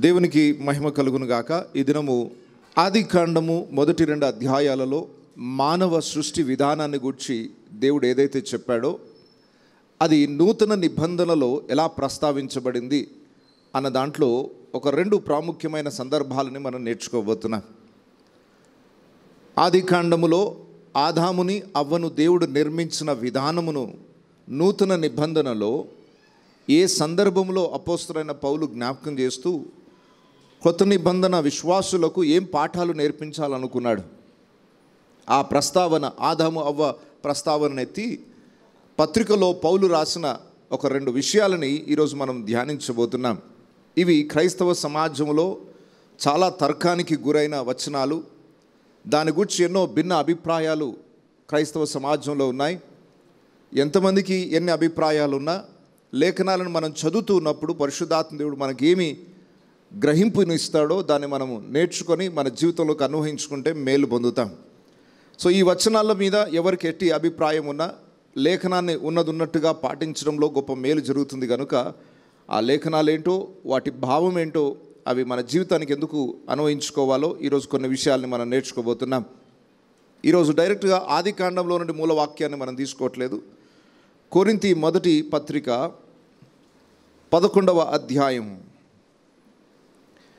దేవునికి మహిమ కలుగును గాక. ఈ దినము ఆదికాండము మొదటి 2 అధ్యాయాలలో మానవ సృష్టి విధానాన్ని గురించి దేవుడు ఏదైతే చెప్పాడో అది నూతన నిబంధనలో ఎలా ప్రస్తావించబడింది అన్న దాంట్లో ఒక 2 ప్రాముఖ్యమైన సందర్భాలని మనం నేర్చుకోబోతున్నాం. ఆదికాండములో ఆదాముని అవ్వను దేవుడు నిర్మించిన విధానమును నూతన నిబంధనలో ఏ సందర్భంలో అపోస్తలుడైన పౌలు జ్ఞాపకం చేస్తూ కొత్త నిబంధన విశ్వాసులకు ఏం పాఠాలు నేర్పించాలనుకున్నాడు. ఆ ప్రస్తావన ఆదాము అవ్వ ప్రస్తావన ఎత్తి పత్రికలో పౌలు రాసిన ఒక 2 విషయాలని ఈరోజు మనం ధ్యానించబోతున్నాం. ఇవి క్రైస్తవ సమాజంలో చాలా తర్కానికి గురైన వచనాలు. దాని గురించి ఎన్నో భిన్న అభిప్రాయాలు క్రైస్తవ సమాజంలో ఉన్నాయి. ఎంతమందికి ఎన్ని అభిప్రాయాలు ఉన్నా లేఖనాలను మనం చదువుతూ ఉన్నప్పుడు పరిశుద్ధాత్మ దేవుడు మనకేమి గ్రహింపునిస్తాడో దాన్ని మనము నేర్చుకొని మన జీవితంలోకి అన్వయించుకుంటే మేలు పొందుతాం. సో ఈ వచనాల మీద ఎవరికి ఎట్టి అభిప్రాయం ఉన్నా లేఖనాన్ని ఉన్నట్టుగా పాటించడంలో గొప్ప మేలు జరుగుతుంది కనుక ఆ లేఖనాలు ఏంటో వాటి భావం ఏంటో అవి మన జీవితానికి ఎందుకు అన్వయించుకోవాలో ఈరోజు కొన్ని విషయాల్ని మనం నేర్చుకోబోతున్నాం. ఈరోజు డైరెక్ట్గా ఆదికాండంలో నుండి మూల వాక్యాన్ని మనం తీసుకోవట్లేదు. కొరింథీ మొదటి పత్రిక 11వ అధ్యాయం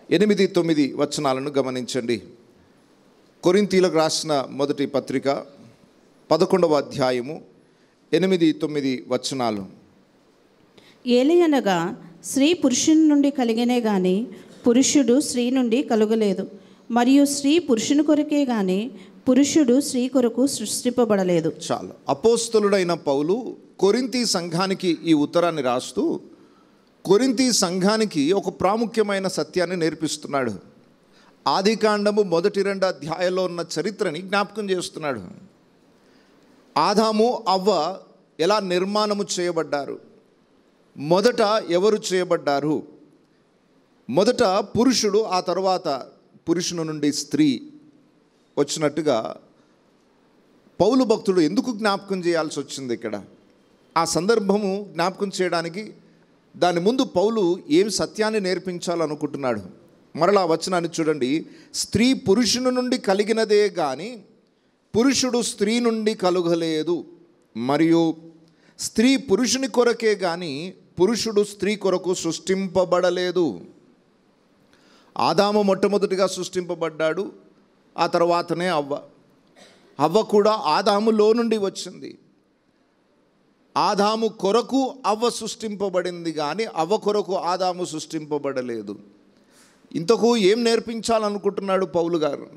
8-9 వచనాలను గమనించండి. కొరింథీలకు రాసిన మొదటి పత్రిక 11వ అధ్యాయము 8-9 వచనాలు. ఏలయనగా స్త్రీ పురుషుని నుండి కలిగినే గాని పురుషుడు స్త్రీ నుండి కలుగలేదు, మరియు స్త్రీ పురుషుని కొరకే గాని పురుషుడు స్త్రీ కొరకు సృష్టింపబడలేదు. చాలు. అపోస్తలుడైన పౌలు కొరింథీ సంఘానికి ఈ ఉత్తరాన్ని రాస్తూ కొరింథీ సంఘానికి ఒక ప్రాముఖ్యమైన సత్యాన్ని నేర్పిస్తున్నాడు. ఆదికాండము మొదటి 2 అధ్యాయాల్లో ఉన్న చరిత్రని జ్ఞాపకం చేస్తున్నాడు. ఆదాము అవ్వ ఎలా నిర్మాణము చేయబడ్డారు, మొదట ఎవరు చేయబడ్డారు, మొదట పురుషుడు, ఆ తర్వాత పురుషుని నుండి స్త్రీ వచ్చినట్టుగా పౌలు భక్తుడు ఎందుకు జ్ఞాపకం చేయాల్సి వచ్చింది ఇక్కడ. ఆ సందర్భము జ్ఞాపకం చేయడానికి దాని ముందు పౌలు ఏం సత్యాన్ని నేర్పించాలనుకుంటున్నాడు. మరలా వచనాన్ని చూడండి. స్త్రీ పురుషుని నుండి కలిగినదే కానీ పురుషుడు స్త్రీ నుండి కలుగలేదు, మరియు స్త్రీ పురుషుని కొరకే కానీ పురుషుడు స్త్రీ కొరకు సృష్టింపబడలేదు. ఆదాము మొట్టమొదటిగా సృష్టింపబడ్డాడు, ఆ తర్వాతనే అవ్వ కూడా ఆదాములో నుండి వచ్చింది. ఆదాము కొరకు అవ్వ సృష్టింపబడింది కానీ అవ్వ కొరకు ఆదాము సృష్టింపబడలేదు. ఇంతకు ఏం నేర్పించాలనుకుంటున్నాడు పౌలు గారు?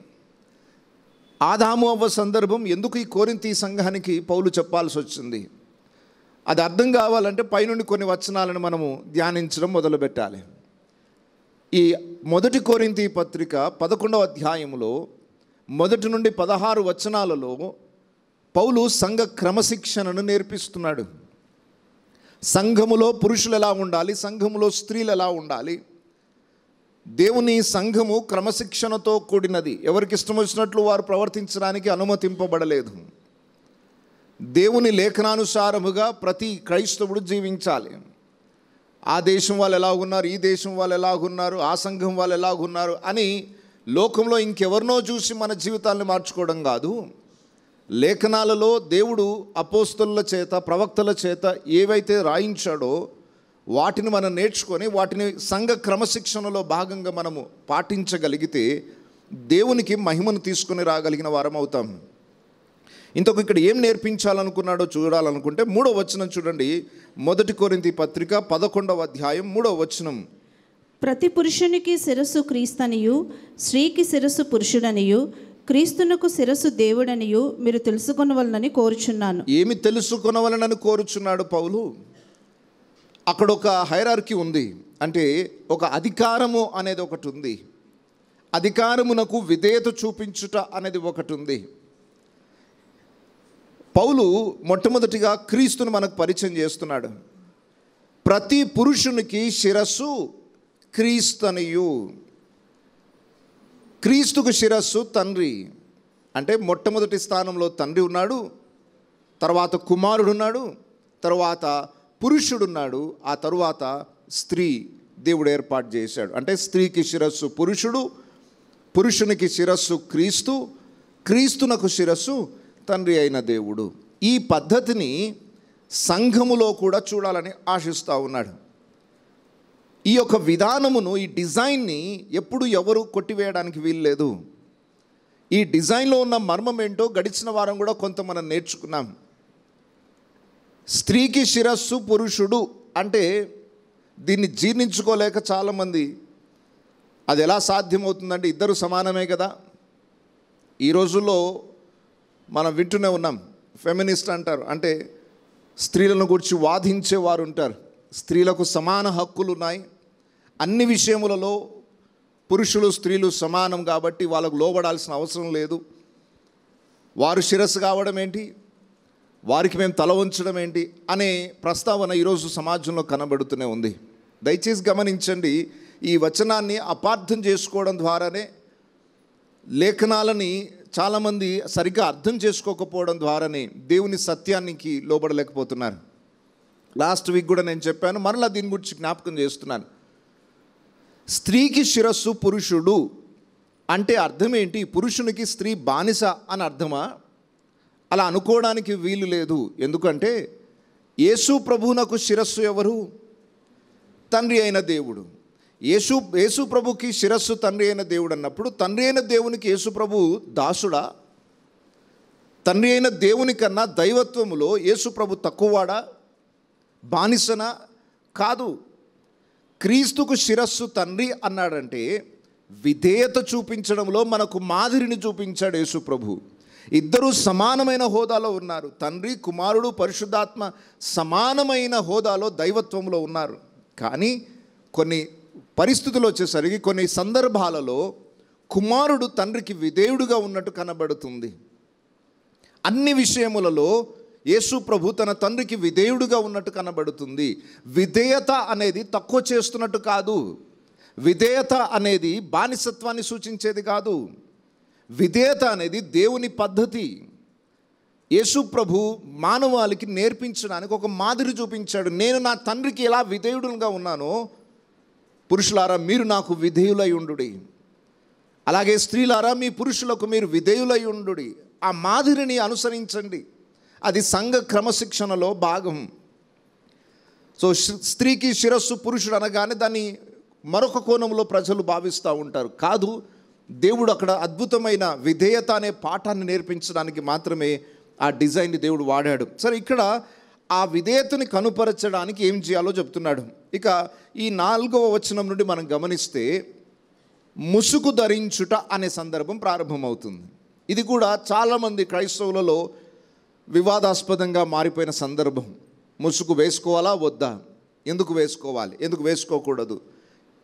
ఆదాము అవ్వ సందర్భం ఎందుకు ఈ కొరింథీ సంఘానికి పౌలు చెప్పాల్సి వచ్చింది? అది అర్థం కావాలంటే పైనుండి కొన్ని వచనాలను మనము ధ్యానించడం మొదలుపెట్టాలి. ఈ మొదటి కొరింథీ పత్రిక 11వ అధ్యాయంలో మొదటి నుండి 16 వచనాలలో పౌలు సంఘ క్రమశిక్షణను నేర్పిస్తున్నాడు. సంఘములో పురుషులు ఎలా ఉండాలి, సంఘములో స్త్రీలు ఎలా ఉండాలి. దేవుని సంఘము క్రమశిక్షణతో కూడినది. ఎవరికి ఇష్టం వచ్చినట్లు వారు ప్రవర్తించడానికి అనుమతింపబడలేదు. దేవుని లేఖనానుసారముగా ప్రతి క్రైస్తవుడు జీవించాలి. ఆ దేశం వాళ్ళు ఎలాగున్నారు, ఈ దేశం వాళ్ళు ఎలాగున్నారు, ఆ సంఘం వాళ్ళు ఎలాగున్నారు అని లోకంలో ఇంకెవరినో చూసి మన జీవితాలను మార్చుకోవడం కాదు. లేఖనాలలో దేవుడు అపోస్తలుల చేత ప్రవక్తల చేత ఏవైతే రాయించాడో వాటిని మనం నేర్చుకొని వాటిని సంఘ క్రమశిక్షణలో భాగంగా మనము పాటించగలిగితే దేవునికి మహిమను తీసుకొని రాగలిగిన వారం అవుతాం. ఇంతకు ఇక్కడ ఏం నేర్పించాలనుకున్నాడో చూడాలనుకుంటే 3వ వచనం చూడండి. మొదటి కొరింథీ పత్రిక 11వ అధ్యాయం 3వ వచనం. ప్రతి పురుషునికి శిరస్సు క్రీస్తనియు, స్త్రీకి శిరస్సు పురుషుడనియు, క్రీస్తునకు శిరస్సు దేవుడనియు మీరు తెలుసుకొనవలనని కోరుచున్నాను. ఏమి తెలుసుకొనవలనని కోరుచున్నాడు పౌలు? అక్కడ ఒక హైరార్కీ ఉంది. అంటే ఒక అధికారము అనేది ఒకటి ఉంది, అధికారమునకు విధేయత చూపించుట అనేది ఒకటి ఉంది. పౌలు మొట్టమొదటిగా క్రీస్తును మనకు పరిచయం చేస్తున్నాడు. ప్రతి పురుషునికి శిరస్సు క్రీస్తనియు. క్రీస్తుకు శిరస్సు తండ్రి. అంటే మొట్టమొదటి స్థానంలో తండ్రి ఉన్నాడు, తర్వాత కుమారుడు ఉన్నాడు, తర్వాత పురుషుడున్నాడు, ఆ తరువాత స్త్రీ దేవుడు ఏర్పాటు చేశాడు. అంటే స్త్రీకి శిరస్సు పురుషుడు, పురుషునికి శిరస్సు క్రీస్తు, క్రీస్తునకు శిరస్సు తండ్రి అయిన దేవుడు. ఈ పద్ధతిని సంఘములో కూడా చూడాలని ఆశిస్తూ ఉన్నాడు. ఈ యొక్క విధానమును, ఈ డిజైన్ని ఎప్పుడు ఎవరు కొట్టివేయడానికి వీల్లేదు. ఈ డిజైన్లో ఉన్న మర్మం ఏంటో గడిచిన వారం కూడా కొంత మనం నేర్చుకున్నాం. స్త్రీకి శిరస్సు పురుషుడు అంటే దీన్ని జీర్ణించుకోలేక చాలామంది అది ఎలా సాధ్యమవుతుందంటే ఇద్దరు సమానమే కదా. ఈ రోజుల్లో మనం వింటూనే ఉన్నాం, ఫెమినిస్ట్ అంటారు, అంటే స్త్రీలను గురించి వాదించేవారు ఉంటారు. స్త్రీలకు సమాన హక్కులు ఉన్నాయి, అన్ని విషయములలో పురుషులు స్త్రీలు సమానం కాబట్టి వాళ్ళకు లోబడాల్సిన అవసరం లేదు, వారు శిరస్సు కావడం ఏంటి, వారికి మేము తల వంచడం ఏంటి అనే ప్రస్తావన ఈరోజు సమాజంలో కనబడుతూనే ఉంది. దయచేసి గమనించండి, ఈ వచనాన్ని అపార్థం చేసుకోవడం ద్వారానే, లేఖనాలని చాలామంది సరిగ్గా అర్థం చేసుకోకపోవడం ద్వారానే దేవుని సత్యానికి లోబడలేకపోతున్నారు. లాస్ట్ వీక్ కూడా నేను చెప్పాను, మరలా దీని గురించి జ్ఞాపకం చేస్తున్నాను. స్త్రీకి శిరస్సు పురుషుడు అంటే అర్థం ఏంటి? పురుషునికి స్త్రీ బానిస అని అర్థమా? అలా అనుకోవడానికి వీలు లేదు. ఎందుకంటే యేసు ప్రభువునకు శిరస్సు ఎవరు? తండ్రి అయిన దేవుడు. యేసు ప్రభుకి శిరస్సు తండ్రి అయిన దేవుడు అన్నప్పుడు తండ్రి అయిన దేవునికి యేసు ప్రభు దాసుడా? తండ్రి అయిన దేవుని కన్నా దైవత్వములో యేసు ప్రభు తక్కువవాడా, బానిసనా? కాదు. క్రీస్తుకు శిరస్సు తండ్రి అన్నాడంటే విధేయత చూపించడంలో మనకు మాదిరిని చూపించాడు యేసు ప్రభు. ఇద్దరూ సమానమైన హోదాలో ఉన్నారు. తండ్రి, కుమారుడు, పరిశుద్ధాత్మ సమానమైన హోదాలో దైవత్వంలో ఉన్నారు. కానీ కొన్ని పరిస్థితులు వచ్చేసరికి, కొన్ని సందర్భాలలో కుమారుడు తండ్రికి విధేయుడుగా ఉన్నట్టు కనబడుతుంది. అన్ని విషయములలో యేసు ప్రభు తన తండ్రికి విధేయుడుగా ఉన్నట్టు కనబడుతుంది. విధేయత అనేది తక్కువ చేస్తున్నట్టు కాదు. విధేయత అనేది బానిసత్వాన్ని సూచించేది కాదు. విధేయత అనేది దేవుని పద్ధతి. యేసు ప్రభు మానవాళికి నేర్పించడానికి ఒక మాదిరి చూపించాడు. నేను నా తండ్రికి ఎలా విధేయుడుగా ఉన్నానో పురుషులారా మీరు నాకు విధేయులై ఉండుడి, అలాగే స్త్రీలారా మీ పురుషులకు మీరు విధేయులై ఉండుడి. ఆ మాదిరిని అనుసరించండి. అది సంఘ క్రమశిక్షణలో భాగం. సో స్త్రీకి శిరస్సు పురుషుడు అనగానే దాన్ని మరొక కోణంలో ప్రజలు భావిస్తూ ఉంటారు. కాదు, దేవుడు అక్కడ అద్భుతమైన విధేయత అనే పాఠాన్ని నేర్పించడానికి మాత్రమే ఆ డిజైన్ని దేవుడు వాడాడు. సరే, ఇక్కడ ఆ విధేయతని కనుపరచడానికి ఏం చేయాలో చెప్తున్నాడు. ఇక ఈ 4వ వచనం నుండి మనం గమనిస్తే ముసుగు ధరించుట అనే సందర్భం ప్రారంభమవుతుంది. ఇది కూడా చాలామంది క్రైస్తవులలో వివాదాస్పదంగా మారిపోయిన సందర్భం. ముసుగు వేసుకోవాలా వద్దా, ఎందుకు వేసుకోవాలి, ఎందుకు వేసుకోకూడదు,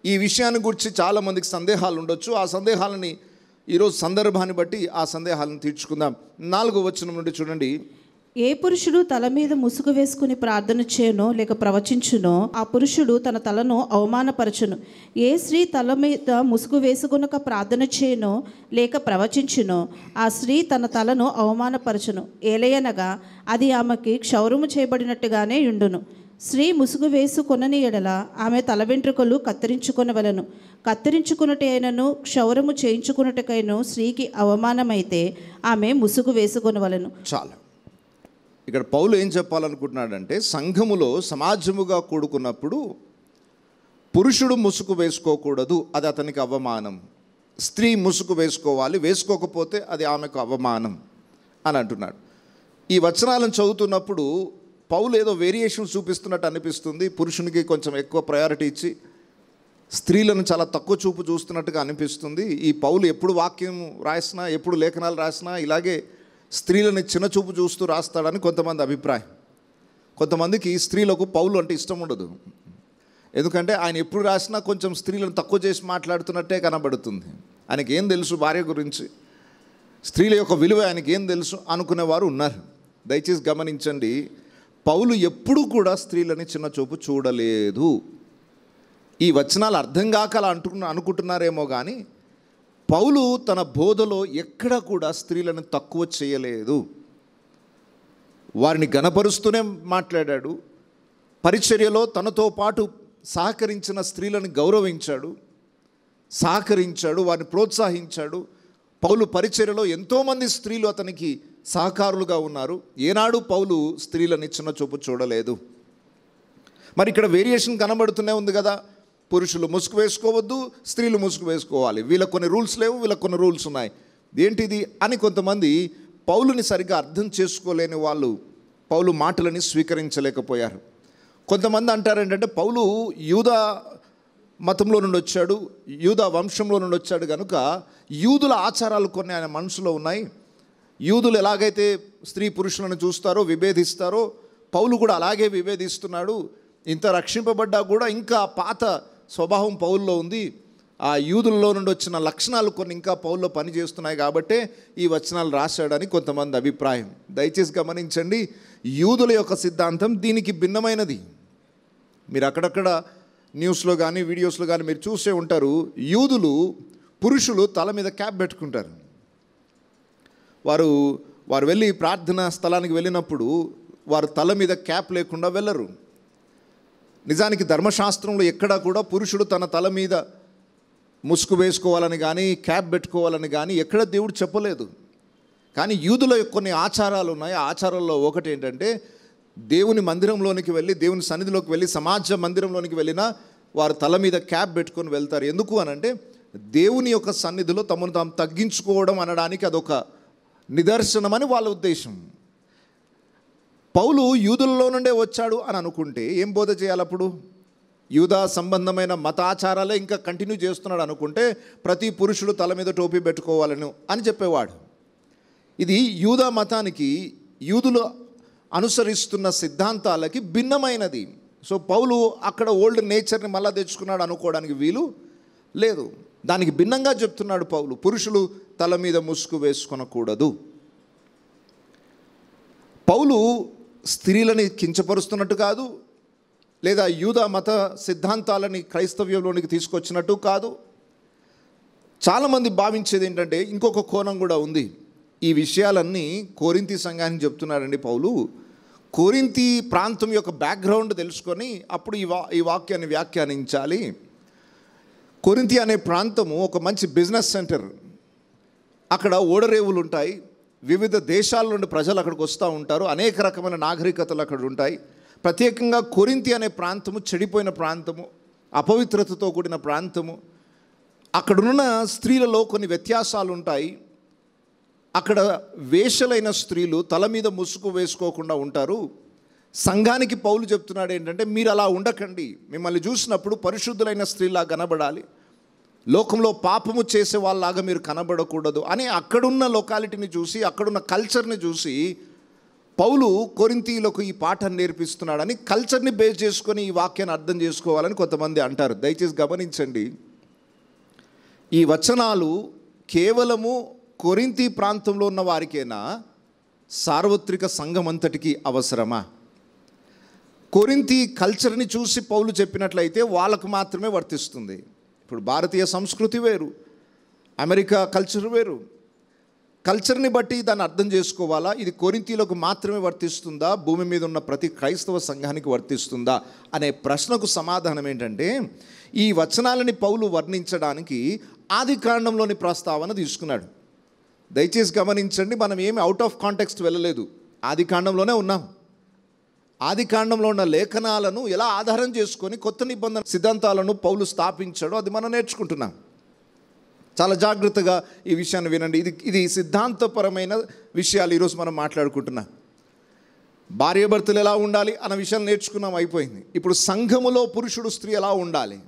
ఈ విషయాన్ని గురించి చాలామందికి సందేహాలు ఉండొచ్చు. ఆ సందేహాలని ఈరోజు సందర్భాన్ని బట్టి ఆ సందేహాలను తీర్చుకుందాం. 4వ వచనం నుండి చూడండి. ఏ పురుషుడు తల మీద ముసుగు వేసుకుని ప్రార్థన చేయనో లేక ప్రవచించునో ఆ పురుషుడు తన తలను అవమానపరచును. ఏ స్త్రీ తల మీద ముసుగు వేసుకునక ప్రార్థన చేయనో లేక ప్రవచించునో ఆ స్త్రీ తన తలను అవమానపరచును. ఏలయనగా అది ఆమెకి క్షౌరము చేయబడినట్టుగానే ఉండును. స్త్రీ ముసుగు వేసుకొనని ఎడల ఆమె తల వెంట్రుకలు కత్తిరించుకొనవలను. కత్తిరించుకున్నటైనను క్షౌరము చేయించుకున్నటకైనను స్త్రీకి అవమానమైతే ఆమె ముసుగు వేసుకొనవలను. చాలా ఇక్కడ పౌలు ఏం చెప్పాలనుకుంటున్నాడంటే, సంఘములో సమాజముగా కూడుకున్నప్పుడు పురుషుడు ముసుగు వేసుకోకూడదు, అది అతనికి అవమానం. స్త్రీ ముసుగు వేసుకోవాలి, వేసుకోకపోతే అది ఆమెకు అవమానం అని అంటున్నాడు. ఈ వచనాలను చదువుతున్నప్పుడు పౌలు ఏదో వేరియేషన్ చూపిస్తున్నట్టు అనిపిస్తుంది. పురుషునికి కొంచెం ఎక్కువ ప్రయారిటీ ఇచ్చి స్త్రీలను చాలా తక్కువ చూపు చూస్తున్నట్టుగా అనిపిస్తుంది. ఈ పౌలు ఎప్పుడు వాక్యం రాసినా, ఎప్పుడు లేఖనాలు రాసినా ఇలాగే స్త్రీలని చిన్నచూపు చూస్తూ రాస్తాడని కొంతమంది అభిప్రాయం. కొంతమందికి స్త్రీలకు పౌలు అంటే ఇష్టం ఉండదు. ఎందుకంటే ఆయన ఎప్పుడు రాసినా కొంచెం స్త్రీలను తక్కువ చేసి మాట్లాడుతున్నట్టే కనబడుతుంది. ఆయనకి ఏం తెలుసు భార్య గురించి, స్త్రీల యొక్క విలువ ఆయనకి ఏం తెలుసు అనుకునేవారు ఉన్నారు. దయచేసి గమనించండి, పౌలు ఎప్పుడూ కూడా స్త్రీలని చిన్నచూపు చూడలేదు. ఈ వచనాలు అర్థం కాక అలా అనుకుంటున్నారేమో కానీ పౌలు తన బోధలో ఎక్కడ కూడా స్త్రీలను తక్కువ చేయలేదు. వారిని గణపరుస్తూనే మాట్లాడాడు. పరిచర్యలో తనతో పాటు సహకరించిన స్త్రీలను గౌరవించాడు, సహకరించాడు, వారిని ప్రోత్సహించాడు. పౌలు పరిచర్యలో ఎంతోమంది స్త్రీలు అతనికి సహకారులుగా ఉన్నారు. ఏనాడు పౌలు స్త్రీలని చిన్న చూపు చూడలేదు. మరి ఇక్కడ వేరియేషన్ కనబడుతూనే ఉంది కదా. పురుషులు ముసుగు వేసుకోవద్దు, స్త్రీలు ముసుగు వేసుకోవాలి. వీళ్ళకి కొన్ని రూల్స్ లేవు, వీళ్ళకి కొన్ని రూల్స్ ఉన్నాయి. ఏంటిది అని కొంతమంది పౌలుని సరిగ్గా అర్థం చేసుకోలేని వాళ్ళు పౌలు మాటలని స్వీకరించలేకపోయారు. కొంతమంది అంటారు ఏంటంటే, పౌలు యూదా మతంలో నుండి వచ్చాడు, యూదా వంశంలో నుండి వచ్చాడు కనుక యూదుల ఆచారాలు కొన్ని ఆయన మనసులో ఉన్నాయి. యూదులు ఎలాగైతే స్త్రీ పురుషులను చూస్తారో, విభేదిస్తారో, పౌలు కూడా అలాగే విభేదిస్తున్నాడు. ఇంత రక్షింపబడ్డా కూడా ఇంకా పాత స్వభావం పౌల్లో ఉంది. ఆ యూదుల్లో నుండి వచ్చిన లక్షణాలు కొన్ని ఇంకా పౌల్లో పనిచేస్తున్నాయి కాబట్టే ఈ వచనాలు రాశాడని కొంతమంది అభిప్రాయం. దయచేసి గమనించండి, యూదుల యొక్క సిద్ధాంతం దీనికి భిన్నమైనది. మీరు అక్కడక్కడ న్యూస్లో కానీ వీడియోస్లో కానీ మీరు చూసే ఉంటారు. యూదులు పురుషులు తల మీద క్యాప్ పెట్టుకుంటారు. వారు వెళ్ళి ప్రార్థనా స్థలానికి వెళ్ళినప్పుడు వారు తల మీద క్యాప్ లేకుండా వెళ్ళరు. నిజానికి ధర్మశాస్త్రంలో ఎక్కడా కూడా పురుషుడు తన తల మీద ముసుగు వేసుకోవాలని కానీ క్యాప్ పెట్టుకోవాలని కానీ ఎక్కడ దేవుడు చెప్పలేదు. కానీ యూదుల కొన్ని ఆచారాలు ఉన్నాయి. ఆ ఆచారాల్లో ఒకటి ఏంటంటే, దేవుని మందిరంలోనికి వెళ్ళి, దేవుని సన్నిధిలోకి వెళ్ళి, సమాజ మందిరంలోనికి వెళ్ళినా వారు తల మీద క్యాప్ పెట్టుకొని వెళ్తారు. ఎందుకు అనంటే, దేవుని యొక్క సన్నిధిలో తమను తాము తగ్గించుకోవడం అనడానికి అదొక నిదర్శనమని వాళ్ళ ఉద్దేశం. పౌలు యూదుల్లో నుండే వచ్చాడు అని అనుకుంటే ఏం బోధ చేయాలి అప్పుడు? యూదా సంబంధమైన మతాచారాలే ఇంకా కంటిన్యూ చేస్తున్నాడు అనుకుంటే ప్రతి పురుషుడు తల మీద టోపీ పెట్టుకోవాలను అని చెప్పేవాడు. ఇది యూదా మతానికి, యూదులు అనుసరిస్తున్న సిద్ధాంతాలకి భిన్నమైనది. సో పౌలు అక్కడ ఓల్డ్ నేచర్ని మళ్ళా తెచ్చుకున్నాడు అనుకోవడానికి వీలు లేదు. దానికి భిన్నంగా చెప్తున్నాడు పౌలు, పురుషులు తల మీద ముసుగు వేసుకొనకూడదు. పౌలు స్త్రీలని కించపరుస్తున్నట్టు కాదు, లేదా యూదా మత సిద్ధాంతాలని క్రైస్తవ్యంలోనికి తీసుకొచ్చినట్టు కాదు. చాలామంది భావించేది ఏంటంటే, ఇంకొక కోణం కూడా ఉంది. ఈ విషయాలన్నీ కొరింథీ సంఘానికి చెప్తున్నారండి పౌలు. కొరింథీ ప్రాంతం యొక్క బ్యాక్గ్రౌండ్ తెలుసుకొని అప్పుడు ఈ వాక్యాన్ని వ్యాఖ్యానించాలి. కొరింథీ అనే ప్రాంతము ఒక మంచి బిజినెస్ సెంటర్. అక్కడ ఓడరేవులు ఉంటాయి, వివిధ దేశాల నుండి ప్రజలు అక్కడికి వస్తూ ఉంటారు, అనేక రకమైన నాగరికతలు అక్కడ ఉంటాయి. ప్రత్యేకంగా కొరింథీ అనే ప్రాంతము చెడిపోయిన ప్రాంతము, అపవిత్రతతో కూడిన ప్రాంతము. అక్కడున్న స్త్రీలలో కొన్ని వ్యత్యాసాలు ఉంటాయి. అక్కడ వేషలైన స్త్రీలు తల మీద ముసుగు వేసుకోకుండా ఉంటారు. సంఘానికి పౌలు చెప్తున్నాడు ఏంటంటే, మీరు అలా ఉండకండి, మిమ్మల్ని చూసినప్పుడు పరిశుద్ధులైన స్త్రీలా కనబడాలి, లోకంలో పాపము చేసే వాళ్ళలాగా మీరు కనబడకూడదు అని అక్కడున్న లొకాలిటీని చూసి, అక్కడున్న కల్చర్ని చూసి పౌలు కొరింథీయులకు ఈ పాఠాన్ని నేర్పిస్తున్నాడని, కల్చర్ని బేస్ చేసుకొని ఈ వాక్యాన్ని అర్థం చేసుకోవాలని కొంతమంది అంటారు. దయచేసి గమనించండి, ఈ వచనాలు కేవలము కొరింథీ ప్రాంతంలో ఉన్న వారికేనా, సార్వత్రిక సంఘం అంతటికి అవసరమా? కొరింథీ కల్చర్ని చూసి పౌలు చెప్పినట్లయితే వాళ్ళకు మాత్రమే వర్తిస్తుంది. ఇప్పుడు భారతీయ సంస్కృతి వేరు, అమెరికా కల్చర్ వేరు. కల్చర్ని బట్టి దాన్ని అర్థం చేసుకోవాలా? ఇది కొరింథీలకు మాత్రమే వర్తిస్తుందా, భూమి మీద ఉన్న ప్రతి క్రైస్తవ సంఘానికి వర్తిస్తుందా అనే ప్రశ్నకు సమాధానం ఏంటంటే, ఈ వచనాలని పౌలు వర్ణించడానికి ఆదికాండంలోని ప్రస్తావన తీసుకున్నాడు. దయచేసి గమనించండి, మనం ఏమి అవుట్ ఆఫ్ కాంటెక్స్ట్ వెళ్ళలేదు, ఆదికాండంలోనే ఉన్నాం. ఆదికాండంలో ఉన్న లేఖనాలను ఎలా ఆధారం చేసుకొని కొత్త నిబంధన సిద్ధాంతాలను పౌలు స్థాపించాడో అది మనం నేర్చుకుంటున్నాం. చాలా జాగ్రత్తగా ఈ విషయాన్ని వినండి. ఇది సిద్ధాంతపరమైన విషయాలు ఈరోజు మనం మాట్లాడుకుంటున్నాం. భార్యాభర్తలు ఎలా ఉండాలి అన్న విషయాలు నేర్చుకున్నాం, అయిపోయింది. ఇప్పుడు సంఘములో పురుషుడు స్త్రీ ఎలా ఉండాలి,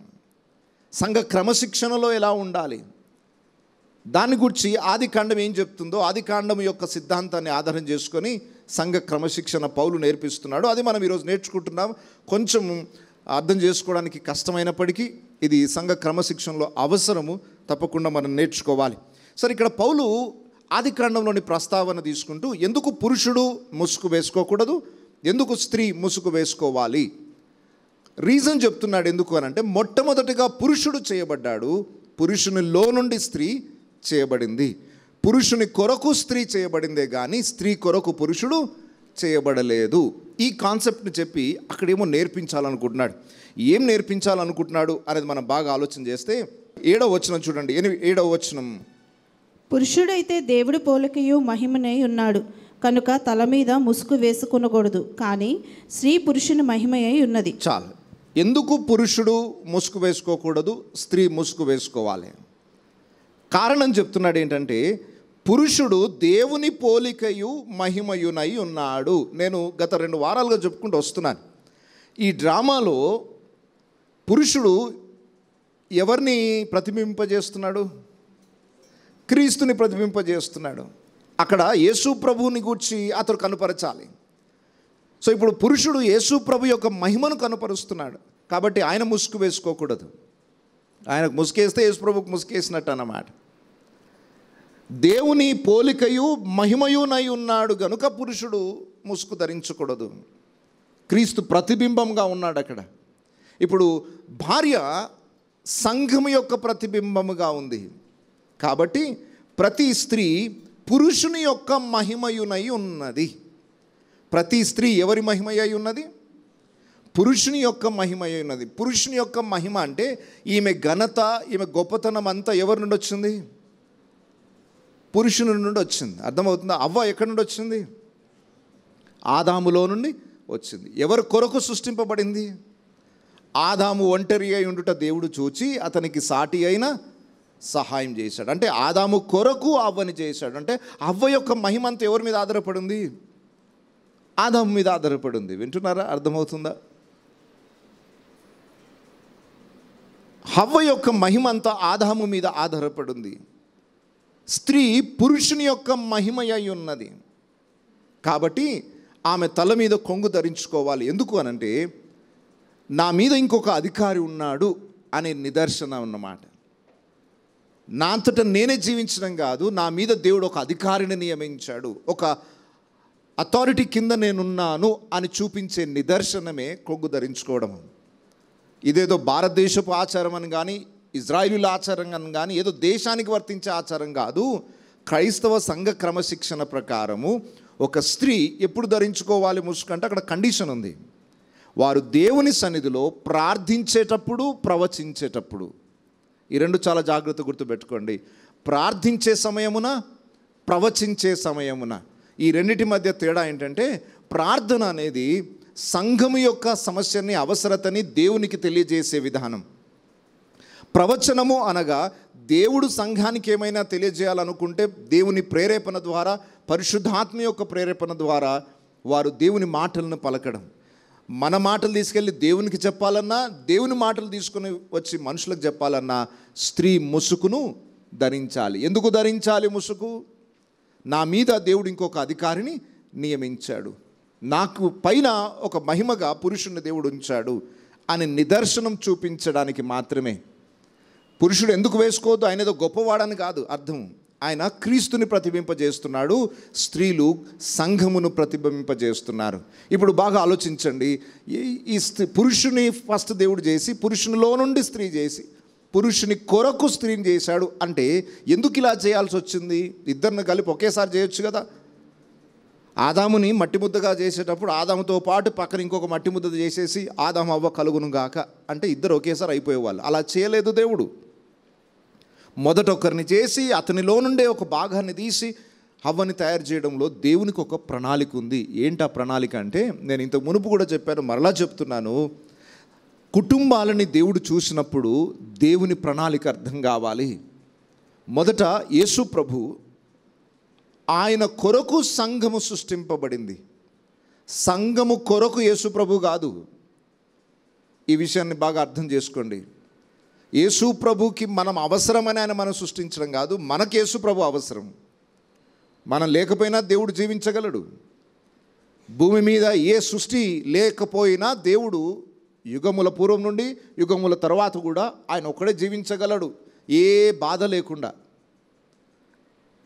సంఘ క్రమశిక్షణలో ఎలా ఉండాలి, దాని గురించి ఆదికాండం ఏం చెప్తుందో, ఆదికాండం యొక్క సిద్ధాంతాన్ని ఆధారం చేసుకొని సంఘ క్రమశిక్షణ పౌలు నేర్పిస్తున్నాడు. అది మనం ఈరోజు నేర్చుకుంటున్నాం. కొంచెం అర్థం చేసుకోవడానికి కష్టమైనప్పటికీ ఇది సంఘ క్రమశిక్షణలో అవసరము, తప్పకుండా మనం నేర్చుకోవాలి. సరే, ఇక్కడ పౌలు ఆదికాండంలోని ప్రస్తావన తీసుకుంటూ ఎందుకు పురుషుడు ముసుగు వేసుకోకూడదు, ఎందుకు స్త్రీ ముసుగు వేసుకోవాలి, రీజన్ చెప్తున్నాడు. ఎందుకు అనంటే, మొట్టమొదటిగా పురుషుడు చేయబడ్డాడు, పురుషునిలో నుండి స్త్రీ చేయబడింది. పురుషుని కొరకు స్త్రీ చేయబడిందే కానీ స్త్రీ కొరకు పురుషుడు చేయబడలేదు. ఈ కాన్సెప్ట్ని చెప్పి అక్కడేమో నేర్పించాలనుకుంటున్నాడు. ఏం నేర్పించాలనుకుంటున్నాడు అనేది మనం బాగా ఆలోచన చేస్తే 7వ వచనం చూడండి. 7వ వచనం, పురుషుడైతే దేవుడి పోలికయు మహిమనై ఉన్నాడు కనుక తల మీద ముసుగు వేసుకొనకూడదు, కానీ స్త్రీ పురుషుని మహిమయై ఉన్నది. చాలు. ఎందుకు పురుషుడు ముసుగు వేసుకోకూడదు, స్త్రీ ముసుగు వేసుకోవాలి? కారణం చెప్తున్నాడు ఏంటంటే, పురుషుడు దేవుని పోలికయు మహిమయునై ఉన్నాడు. నేను గత 2 వారాలుగా చెప్పుకుంటూ వస్తున్నాను. ఈ డ్రామాలో పురుషుడు ఎవరిని ప్రతిబింబింపజేస్తున్నాడు? క్రీస్తుని ప్రతిబింబింపజేస్తున్నాడు. అక్కడ యేసు ప్రభువుని గూర్చి అతడు కనుపరచాలి. సో ఇప్పుడు పురుషుడు యేసు ప్రభు యొక్క మహిమను కనుపరుస్తున్నాడు కాబట్టి ఆయన ముసుగు వేసుకోకూడదు. ఆయనకు ముసుకేస్తే యేసు ప్రభుకు ముసుకేసినట్టు అన్నమాట. దేవుని పోలికయు మహిమయునై ఉన్నాడు గనుక పురుషుడు ముసుగు ధరించకూడదు. క్రీస్తు ప్రతిబింబంగా ఉన్నాడు అక్కడ. ఇప్పుడు భార్య సంఘము యొక్క ప్రతిబింబముగా ఉంది కాబట్టి ప్రతి స్త్రీ పురుషుని యొక్క మహిమయునై ఉన్నది. ప్రతి స్త్రీ ఎవరి మహిమయ్యి ఉన్నది? పురుషుని యొక్క మహిమయ్యి ఉన్నది. పురుషుని యొక్క మహిమ అంటే ఈమె ఘనత, ఈమె గొప్పతనం అంతా ఎవరి నుండి వచ్చింది? పురుషుని నుండి వచ్చింది. అర్థమవుతుందా? అవ్వ ఎక్కడి నుండి వచ్చింది? ఆదాములో నుండి వచ్చింది. ఎవరి కొరకు సృష్టింపబడింది? ఆదాము ఒంటరి అయి ఉండుట దేవుడు చూచి అతనికి సాటి అయిన సహాయం చేశాడు. అంటే ఆదాము కొరకు అవ్వని చేశాడు. అంటే అవ్వ యొక్క మహిమ అంతా ఎవరి మీద ఆధారపడింది? ఆదాము మీద ఆధారపడింది. వింటున్నారా? అర్థమవుతుందా? హవ్వ యొక్క మహిమ అంతా ఆదాము మీద ఆధారపడింది. స్త్రీ పురుషుని యొక్క మహిమ అయి ఉన్నది కాబట్టి ఆమె తల మీద కొంగు ధరించుకోవాలి. ఎందుకు అనంటే నా మీద ఇంకొక అధికారి ఉన్నాడు అనే నిదర్శనం అన్నమాట. నా అంతటా నేనే జీవించడం కాదు, నా మీద దేవుడు ఒక అధికారిని నియమించాడు, ఒక అథారిటీ కింద నేనున్నాను అని చూపించే నిదర్శనమే కొంగు ధరించుకోవడం. ఇదేదో భారతదేశపు ఆచారం అని కానీ, ఇజ్రాయిలీల ఆచారం అని కానీ, ఏదో దేశానికి వర్తించే ఆచారం కాదు. క్రైస్తవ సంఘ క్రమశిక్షణ ప్రకారము ఒక స్త్రీ ఎప్పుడు ధరించుకోవాలి ముసుగు అంటే అక్కడ కండిషన్ ఉంది. వారు దేవుని సన్నిధిలో ప్రార్థించేటప్పుడు, ప్రవచించేటప్పుడు. ఈ 2 చాలా జాగ్రత్త గుర్తుపెట్టుకోండి. ప్రార్థించే సమయమున, ప్రవచించే సమయమున. ఈ రెండిటి మధ్య తేడా ఏంటంటే ప్రార్థన అనేది సంఘము యొక్క సమస్యని, అవసరతని దేవునికి తెలియజేసే విధానం. ప్రవచనము అనగా దేవుడు సంఘానికి ఏమైనా తెలియజేయాలనుకుంటే దేవుని ప్రేరేపణ ద్వారా, పరిశుద్ధాత్మ యొక్క ప్రేరేపణ ద్వారా వారు దేవుని మాటలను పలకడం. మన మాటలు తీసుకెళ్ళి దేవునికి చెప్పాలన్నా, దేవుని మాటలు తీసుకుని వచ్చి మనుషులకు చెప్పాలన్నా స్త్రీ ముసుగును ధరించాలి. ఎందుకు ధరించాలి ముసుగు? నా మీద దేవుడు ఇంకొక అధికారిని నియమించాడు, నాకు పైన ఒక మహిమగా పురుషుని దేవుడు ఉంచాడు అని నిదర్శనం చూపించడానికి మాత్రమే. పురుషుడు ఎందుకు వేసుకోవద్దు? ఆయన ఏదో గొప్పవాడని కాదు అర్థం. ఆయన క్రీస్తుని ప్రతిబింపజేస్తున్నాడు, స్త్రీలు సంఘమును ప్రతిబింపజేస్తున్నారు. ఇప్పుడు బాగా ఆలోచించండి. ఈ పురుషుని ఫస్ట్ దేవుడు చేసి, పురుషునిలో నుండి స్త్రీ చేసి, పురుషుని కొరకు స్త్రీని చేశాడు అంటే ఎందుకు ఇలా చేయాల్సి వచ్చింది? ఇద్దరిని కలిపి ఒకేసారి చేయొచ్చు కదా. ఆదాముని మట్టి ముద్దగా చేసేటప్పుడు ఆదాముతో పాటు పక్కన ఇంకొక మట్టి ముద్ద చేసేసి ఆదాము అవ్వ కలుగును గాక అంటే ఇద్దరు ఒకేసారి అయిపోయేవాళ్ళు. అలా చేయలేదు దేవుడు. మొదట ఒకరిని చేసి అతనిలో నుండే ఒక భాగాన్ని తీసి హవ్వని తయారు చేయడంలో దేవునికి ఒక ప్రణాళిక ఉంది. ఏంటా ప్రణాళిక అంటే, నేను ఇంతకు మునుపు కూడా చెప్పాను, మరలా చెప్తున్నాను. కుటుంబాలని దేవుడు చూసినప్పుడు దేవుని ప్రణాళిక అర్థం కావాలి. మొదట యేసు ప్రభు, ఆయన కొరకు సంఘము సృష్టింపబడింది. సంఘము కొరకు యేసు ప్రభు కాదు. ఈ విషయాన్ని బాగా అర్థం చేసుకోండి. యేసు ప్రభుకి మనం అవసరమని ఆయన మనం సృష్టించడం కాదు, మనకు యేసు ప్రభు అవసరం. మనం లేకపోయినా దేవుడు జీవించగలడు. భూమి మీద ఏ సృష్టి లేకపోయినా దేవుడు యుగముల పూర్వం నుండి యుగముల తర్వాత కూడా ఆయన ఒక్కడే జీవించగలడు, ఏ బాధ లేకుండా.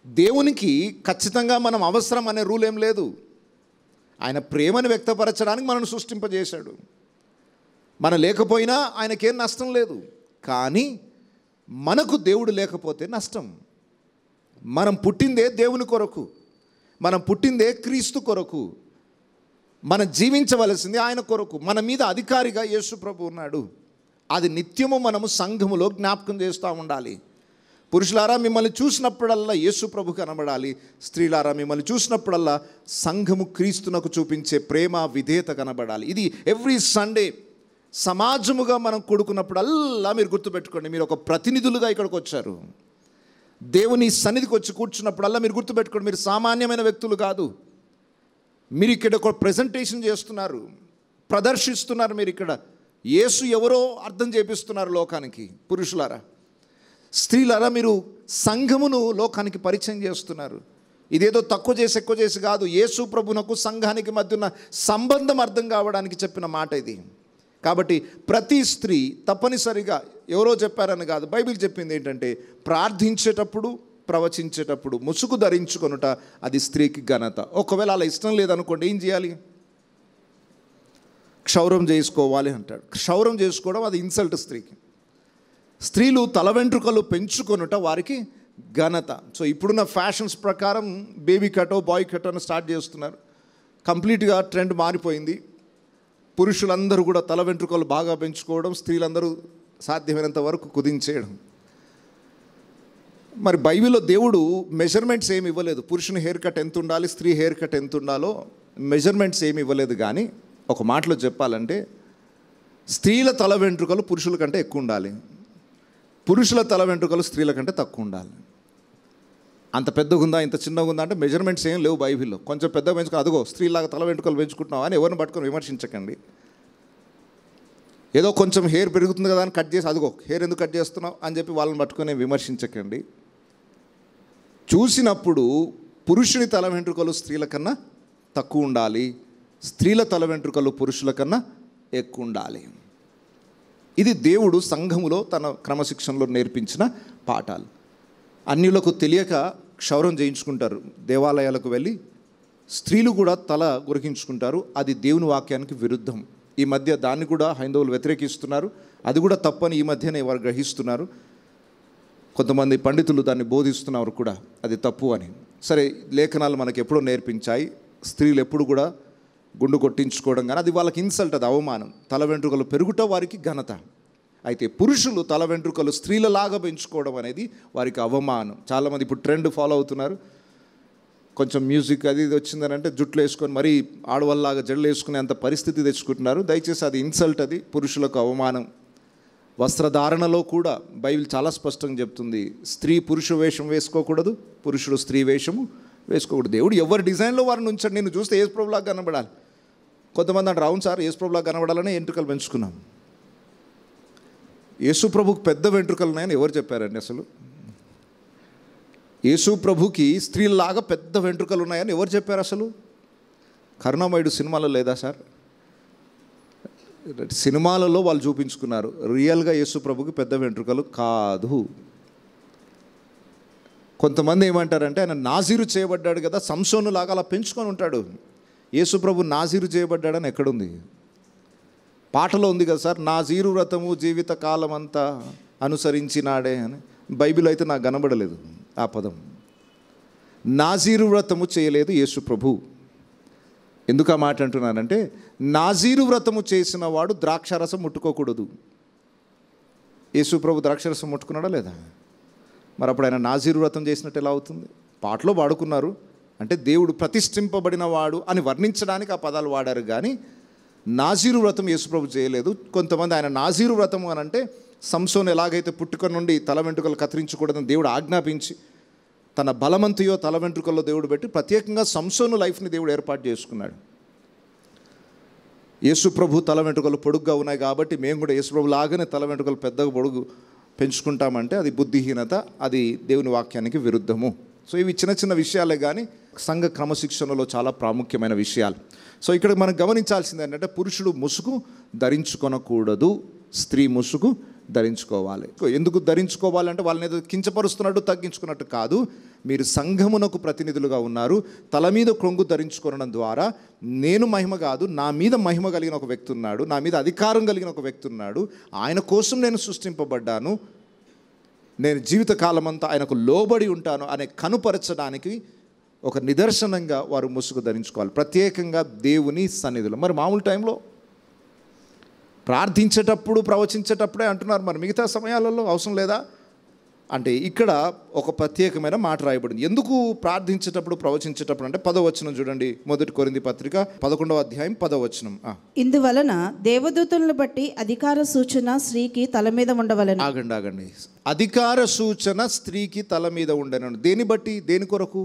దేవునికి ఖచ్చితంగా మనం అవసరం అనే రూల్ ఏం లేదు. ఆయన ప్రేమను వ్యక్తపరచడానికి మనల్ని సృష్టింపజేశాడు. మనం లేకపోయినా ఆయనకేం నష్టం లేదు. కానీ మనకు దేవుడు లేకపోతే నష్టం. మనం పుట్టిందే దేవుని కొరకు, మనం పుట్టిందే క్రీస్తు కొరకు. మనం జీవించవలసింది ఆయన కొరకు. మన మీద అధికారిగా యేసు ప్రభు ఉన్నాడు. అది నిత్యము మనము సంఘములో జ్ఞాపకం చేస్తూ ఉండాలి. పురుషులారా మిమ్మల్ని చూసినప్పుడల్లా యేసు ప్రభు కనబడాలి. స్త్రీలారా మిమ్మల్ని చూసినప్పుడల్లా సంఘము క్రీస్తునకు చూపించే ప్రేమ విధేయత కనబడాలి. ఇది ఎవ్రీ సండే సమాజముగా మనం కూడుకున్నప్పుడల్లా మీరు గుర్తుపెట్టుకోండి, మీరు ఒక ప్రతినిధులుగా ఇక్కడికి వచ్చారు. దేవుని సన్నిధికి వచ్చి కూర్చున్నప్పుడల్లా మీరు గుర్తుపెట్టుకోండి, మీరు సామాన్యమైన వ్యక్తులు కాదు. మీరు ఇక్కడ ఒక ప్రజెంటేషన్ చేస్తున్నారు, ప్రదర్శిస్తున్నారు. మీరు ఇక్కడ యేసు ఎవరో అర్థం చేపిస్తున్నారు లోకానికి. పురుషులారా, స్త్రీలారా మీరు సంఘమును లోకానికి పరిచయం చేస్తున్నారు. ఇదేదో తక్కువ చేసి ఎక్కువ చేసి కాదు, యేసు ప్రభునకు సంఘానికి మధ్య ఉన్న సంబంధం అర్థం కావడానికి చెప్పిన మాట ఇది. కాబట్టి ప్రతి స్త్రీ తప్పనిసరిగా ఎవరో చెప్పారని కాదు, బైబిల్ చెప్పింది ఏంటంటే ప్రార్థించేటప్పుడు ప్రవచించేటప్పుడు ముసుగు ధరించుకొనుట అది స్త్రీకి ఘనత. ఒకవేళ అలా ఇష్టం లేదనుకోండి, ఏం చేయాలి? క్షౌరం చేసుకోవాలి అంటాడు. క్షౌరం చేసుకోవడం అది ఇన్సల్ట్ స్త్రీకి. స్త్రీలు తల వెంట్రుకలు పెంచుకొనుట వారికి ఘనత. సో ఇప్పుడున్న ఫ్యాషన్స్ ప్రకారం బేబీ కటో బాయ్ కటో అని స్టార్ట్ చేస్తున్నారు. కంప్లీట్గా ట్రెండ్ మారిపోయింది. పురుషులందరూ కూడా తల వెంట్రుకలు బాగా పెంచుకోవడం, స్త్రీలందరూ సాధ్యమైనంత వరకు కుదించేయడం. మరి బైబిల్లో దేవుడు మెజర్మెంట్స్ ఏమి ఇవ్వలేదు. పురుషుని హెయిర్ కట్ ఎంత ఉండాలి, స్త్రీ హెయిర్ కట్ ఎంత ఉండాలో మెజర్మెంట్స్ ఏమి ఇవ్వలేదు. కానీ ఒక మాటలో చెప్పాలంటే స్త్రీల తల వెంట్రుకలు పురుషుల కంటే ఎక్కువ ఉండాలి, పురుషుల తల వెంట్రుకలు స్త్రీల కంటే తక్కువ ఉండాలి. అంత పెద్దగా ఉందా, ఇంత చిన్నగా ఉందా అంటే మెజర్మెంట్స్ ఏం లేవు బైబిల్లో. కొంచెం పెద్దగా పెంచుకో, అదిగో స్త్రీలాగా తల వెంట్రుకలు పెంచుకుంటున్నావు అని ఎవరిని పట్టుకొని విమర్శించకండి. ఏదో కొంచెం హెయిర్ పెరుగుతుంది కదా అని కట్ చేసి, అదిగో హెయిర్ ఎందుకు కట్ చేస్తున్నావు అని చెప్పి వాళ్ళని పట్టుకొని విమర్శించకండి. చూసినప్పుడు పురుషుని తల వెంట్రుకలు స్త్రీల కన్నా తక్కువ ఉండాలి, స్త్రీల తల వెంట్రుకలు పురుషుల కన్నా ఎక్కువ ఉండాలి. ఇది దేవుడు సంఘములో తన క్రమశిక్షణలో నేర్పించిన పాఠాలు. అన్యులకు తెలియక క్షౌరం చేయించుకుంటారు, దేవాలయాలకు వెళ్ళి స్త్రీలు కూడా తల గురికించుకుంటారు. అది దేవుని వాక్యానికి విరుద్ధం. ఈ మధ్య దాన్ని కూడా హైందవులు వ్యతిరేకిస్తున్నారు. అది కూడా తప్పని ఈ మధ్యనే వారు గ్రహిస్తున్నారు. కొంతమంది పండితులు దాన్ని బోధిస్తున్నారు కూడా, అది తప్పు అని. సరే, లేఖనాలు మనకు ఎప్పుడో నేర్పించాయి, స్త్రీలు ఎప్పుడు కూడా గుండు కొట్టించుకోవడం కానీ అది వాళ్ళకి ఇన్సల్ట్, అది అవమానం. తల వెంట్రుకలు పెరుగుట వారికి ఘనత. అయితే పురుషులు తల వెంట్రుకలు స్త్రీలలాగా పెంచుకోవడం అనేది వారికి అవమానం. చాలామంది ఇప్పుడు ట్రెండ్ ఫాలో అవుతున్నారు. కొంచెం మ్యూజిక్ అది ఇది వచ్చిందని అంటే జుట్లు వేసుకొని మరీ ఆడవాళ్ళలాగా జడలు వేసుకునే అంత పరిస్థితి తెచ్చుకుంటున్నారు. దయచేసి అది ఇన్సల్ట్, అది పురుషులకు అవమానం. వస్త్రధారణలో కూడా బైబిల్ చాలా స్పష్టంగా చెప్తుంది, స్త్రీ పురుష వేషం వేసుకోకూడదు, పురుషుడు స్త్రీ వేషము వేసుకోకూడదు. దేవుడు ఎవరి డిజైన్లో వారిని ఉంచాడు. నేను చూస్తే యేసు ప్రభులాగా కనబడాలి. కొంతమంది అంటారు, అవును సార్ యేసు ప్రభులాగా కనబడాలని వెంట్రుకలు పెంచుకున్నాం. యేసు ప్రభుకి పెద్ద వెంట్రుకలు ఉన్నాయని ఎవరు చెప్పారండి? అసలు యేసు ప్రభుకి స్త్రీలాగా పెద్ద వెంట్రుకలు ఉన్నాయని ఎవరు చెప్పారు? అసలు కరుణామయుడు సినిమాలో లేదా సార్? సినిమాలలో వాళ్ళు చూపించుకున్నారు, రియల్గా యేసు ప్రభుకి పెద్ద వెంట్రుకలు కాదు. కొంతమంది ఏమంటారంటే ఆయన నాజీరు చేయబడ్డాడు కదా, సంసోనులాగా అలా పెంచుకొని ఉంటాడు. యేసు ప్రభు నాజీరు చేయబడ్డాడని ఎక్కడుంది? పాటలో ఉంది కదా సార్, నాజీరు వ్రతము జీవిత కాలం అంతా అనుసరించినాడే అని. బైబిల్ అయితే నాకు కనబడలేదు ఆ పదం. నాజీరు వ్రతము చేయలేదు యేసు ప్రభు. ఎందుకు ఆ మాట అంటున్నానంటే, నాజీరు వ్రతము చేసిన వాడు ద్రాక్షారసం ముట్టుకోకూడదు. యేసు ప్రభు ద్రాక్షారసం ముట్టుకున్నాడా లేదా? మరి అప్పుడు ఆయన నాజీరు వ్రతం చేసినట్టు ఎలా అవుతుంది? పాటలో వాడుకున్నారు అంటే దేవుడు ప్రతిష్ఠింపబడిన వాడు అని వర్ణించడానికి ఆ పదాలు వాడారు, కానీ నాజీరు వ్రతం యేసుప్రభు చేయలేదు. కొంతమంది ఆయన నాజీరు వ్రతము అని అంటే సంసోను ఎలాగైతే పుట్టుక నుండి తల వెంట్రుకలు కత్తిరించకూడదని దేవుడు ఆజ్ఞాపించి తన బలమంతియో తల వెంట్రుకల్లో దేవుడు పెట్టి ప్రత్యేకంగా సంసోను లైఫ్ని దేవుడు ఏర్పాటు చేసుకున్నాడు. యేసుప్రభు తల వెంట్రుకలు పొడుగ్గా ఉన్నాయి కాబట్టి మేము కూడా యేసుప్రభు లాగానే తల వెంట్రుకలు పెద్దగా పొడుగు పెంచుకుంటామంటే అది బుద్ధిహీనత, అది దేవుని వాక్యానికి విరుద్ధము. సో ఇవి చిన్న చిన్న విషయాలే కానీ సంఘ క్రమశిక్షణలో చాలా ప్రాముఖ్యమైన విషయాలు. సో ఇక్కడ మనం గమనించాల్సింది ఏంటంటే పురుషుడు ముసుగు ధరించుకొనకూడదు, స్త్రీ ముసుగు ధరించుకోవాలి. ఎందుకు ధరించుకోవాలంటే వాళ్ళని ఏదో కించపరుస్తున్నట్టు తగ్గించుకున్నట్టు కాదు. మీరు సంఘమునకు ప్రతినిధులుగా ఉన్నారు. తల మీద కొంగు ధరించుకోవడం ద్వారా నేను మహిమ కాదు, నా మీద మహిమ కలిగిన ఒక వ్యక్తి ఉన్నాడు, నా మీద అధికారం కలిగిన ఒక వ్యక్తి ఉన్నాడు, ఆయన కోసం నేను సృష్టింపబడ్డాను, నేను జీవితకాలం అంతా ఆయనకు లోబడి ఉంటాను అనే కనుపరచడానికి ఒక నిదర్శనంగా వారు ముసుగు ధరించుకోవాలి, ప్రత్యేకంగా దేవుని సన్నిధిలో. మరి మామూలు టైంలో ప్రార్థించేటప్పుడు ప్రవచించేటప్పుడే అంటున్నారు, మరి మిగతా సమయాలలో అవసరం లేదా అంటే ఇక్కడ ఒక ప్రత్యేకమైన మాట రాయబడింది. ఎందుకు ప్రార్థించేటప్పుడు ప్రవచించేటప్పుడు అంటే 10వ వచనం చూడండి, 1 కొరింథీ పత్రిక 11వ అధ్యాయం 10వ వచనం. ఇందువలన దేవదూతలను బట్టి అధికార సూచన స్త్రీకి తల మీద ఉండవలెను. ఆగండి. అధికార సూచన స్త్రీకి తల మీద ఉండను. దేని బట్టి, దేని కొరకు?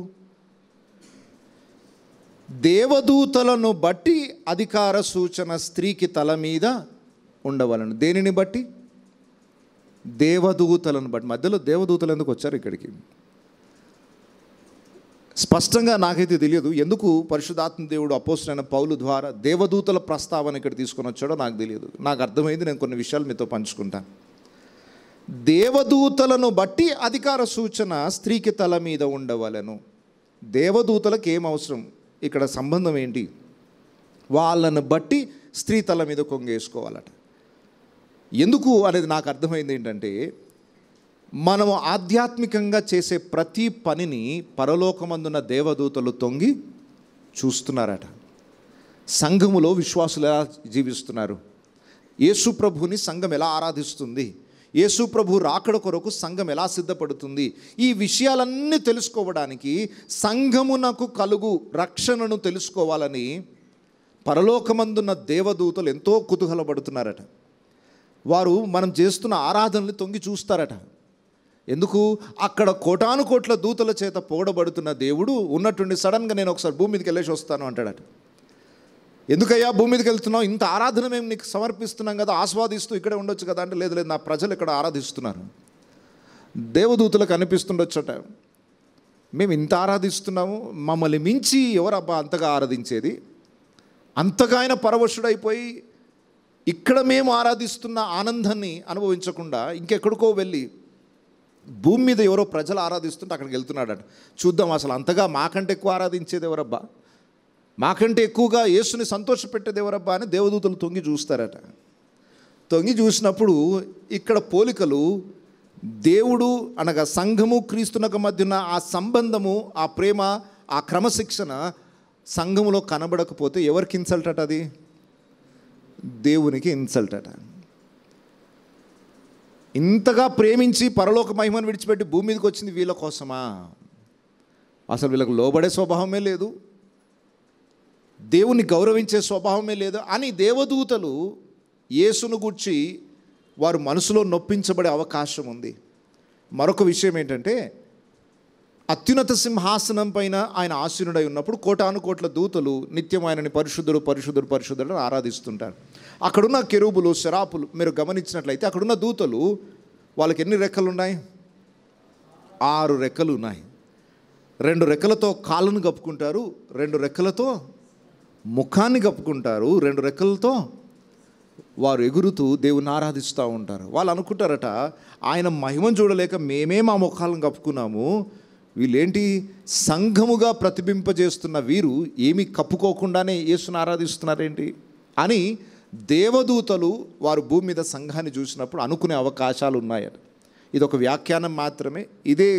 దేవదూతలను బట్టి అధికార సూచన స్త్రీకి తల మీద ఉండవలను. దేనిని బట్టి? దేవదూతలను బట్టి. మధ్యలో దేవదూతలు ఎందుకు వచ్చారు ఇక్కడికి? స్పష్టంగా నాకైతే తెలియదు ఎందుకు పరిశుద్ధాత్మ దేవుడు అపోస్తలుడైన పౌలు ద్వారా దేవదూతల ప్రస్తావన ఇక్కడ తీసుకొని వచ్చాడో నాకు తెలియదు. నాకు అర్థమైంది, నేను కొన్ని విషయాలు మీతో పంచుకుంటాను. దేవదూతలను బట్టి అధికార సూచన స్త్రీకి తల మీద ఉండవలను. దేవదూతలకు ఏం అవసరం? ఇక్కడ సంబంధం ఏంటి? వాళ్ళను బట్టి స్త్రీ తల మీద కొంగేసుకోవాలట. ఎందుకు అనేది నాకు అర్థమైంది ఏంటంటే, మనం ఆధ్యాత్మికంగా చేసే ప్రతి పనిని పరలోకమందున్న దేవదూతలు తొంగి చూస్తున్నారట. సంఘములో విశ్వాసులు ఎలా జీవిస్తున్నారు, యేసు ప్రభుని సంఘం ఎలా ఆరాధిస్తుంది, యేసు ప్రభు రాకడ కొరకు సంఘం ఎలా సిద్ధపడుతుంది, ఈ విషయాలన్నీ తెలుసుకోవడానికి, సంఘమునకు కలుగు రక్షణను తెలుసుకోవాలని పరలోకమందున్న దేవదూతలు ఎంతో కుతూహలపడుతున్నారట. వారు మనం చేస్తున్న ఆరాధనలు తొంగి చూస్తారట. ఎందుకు? అక్కడ కోటాను కోట్ల దూతల చేత పొగడబడుతున్న దేవుడు ఉన్నట్టుండి సడన్గా నేను ఒకసారి భూమి మీదకి వెళ్ళేసి వస్తాను అంటాడట. ఎందుకయ్యా భూమి మీదకి వెళ్తున్నావు? ఇంత ఆరాధన మేము నీకు సమర్పిస్తున్నాం కదా, ఆస్వాదిస్తూ ఇక్కడే ఉండొచ్చు కదా అంటే, లేదు నా ప్రజలు ఇక్కడ ఆరాధిస్తున్నారు. దేవదూతలకు అనిపిస్తుండొచ్చట, మేము ఇంత ఆరాధిస్తున్నాము, మమ్మల్ని మించి ఎవరబ్బా అంతగా ఆరాధించేది, అంతగా ఆయన పరవశుడైపోయి ఇక్కడ మేము ఆరాధిస్తున్న ఆనందాన్ని అనుభవించకుండా ఇంకెక్కడికో వెళ్ళి భూమి మీద ఎవరో ప్రజలు ఆరాధిస్తుంటే అక్కడికి వెళ్తున్నాడట. చూద్దాం అసలు అంతగా మాకంటే ఎక్కువ ఆరాధించేది ఎవరబ్బా, మాకంటే ఎక్కువగా యేసుని సంతోషపెట్టేది ఎవరబ్బా అని దేవదూతలు తొంగి చూస్తారట. తొంగి చూసినప్పుడు ఇక్కడ పోలికలు, దేవుడు అనగా సంఘము క్రీస్తునకు మధ్యన ఆ సంబంధము, ఆ ప్రేమ, ఆ క్రమశిక్షణ సంఘములో కనబడకపోతే ఎవరికి ఇన్సల్ట్ అట? అది దేవునికి ఇన్సల్ట్ అట. ఇంతగా ప్రేమించి పరలోక మహిమను విడిచిపెట్టి భూమి మీదకి వచ్చింది వీళ్ళ కోసమా? అసలు వీళ్ళకు లోబడే స్వభావమే లేదు, దేవుని గౌరవించే స్వభావమే లేదు అని దేవదూతలు యేసును గూర్చి వారు మనసులో నొప్పించబడే అవకాశం ఉంది. మరొక విషయం ఏంటంటే, అత్యున్నత సింహాసనం పైన ఆయన ఆసీనుడై ఉన్నప్పుడు కోటాను కోట్ల దూతలు నిత్యం ఆయనని పరిశుద్ధుడు పరిశుద్ధుడు పరిశుద్ధుడు ఆరాధిస్తుంటారు. అక్కడున్న కెరూబులు, శరాపులు మీరు గమనించినట్లయితే అక్కడున్న దూతలు వాళ్ళకి ఎన్ని రెక్కలు ఉన్నాయి? 6 రెక్కలు ఉన్నాయి. 2 రెక్కలతో కాళ్ళను కప్పుకుంటారు, 2 రెక్కలతో ముఖాన్ని కప్పుకుంటారు, 2 రెక్కలతో వారు ఎగురుతూ దేవుని ఆరాధిస్తూ ఉంటారు. వాళ్ళు అనుకుంటారట, ఆయన మహిమను చూడలేక మేమే మా ముఖాలను కప్పుకున్నాము, వీళ్ళేంటి సంఘముగా ప్రతిబింపజేస్తున్న వీరు ఏమీ కప్పుకోకుండానే యేసుని ఆరాధిస్తున్నారేంటి అని దేవదూతలు వారు భూమి మీద సంఘాన్ని చూసినప్పుడు అనుకునే అవకాశాలు ఉన్నాయట. ఇది ఒక వ్యాఖ్యానం మాత్రమే, ఇదే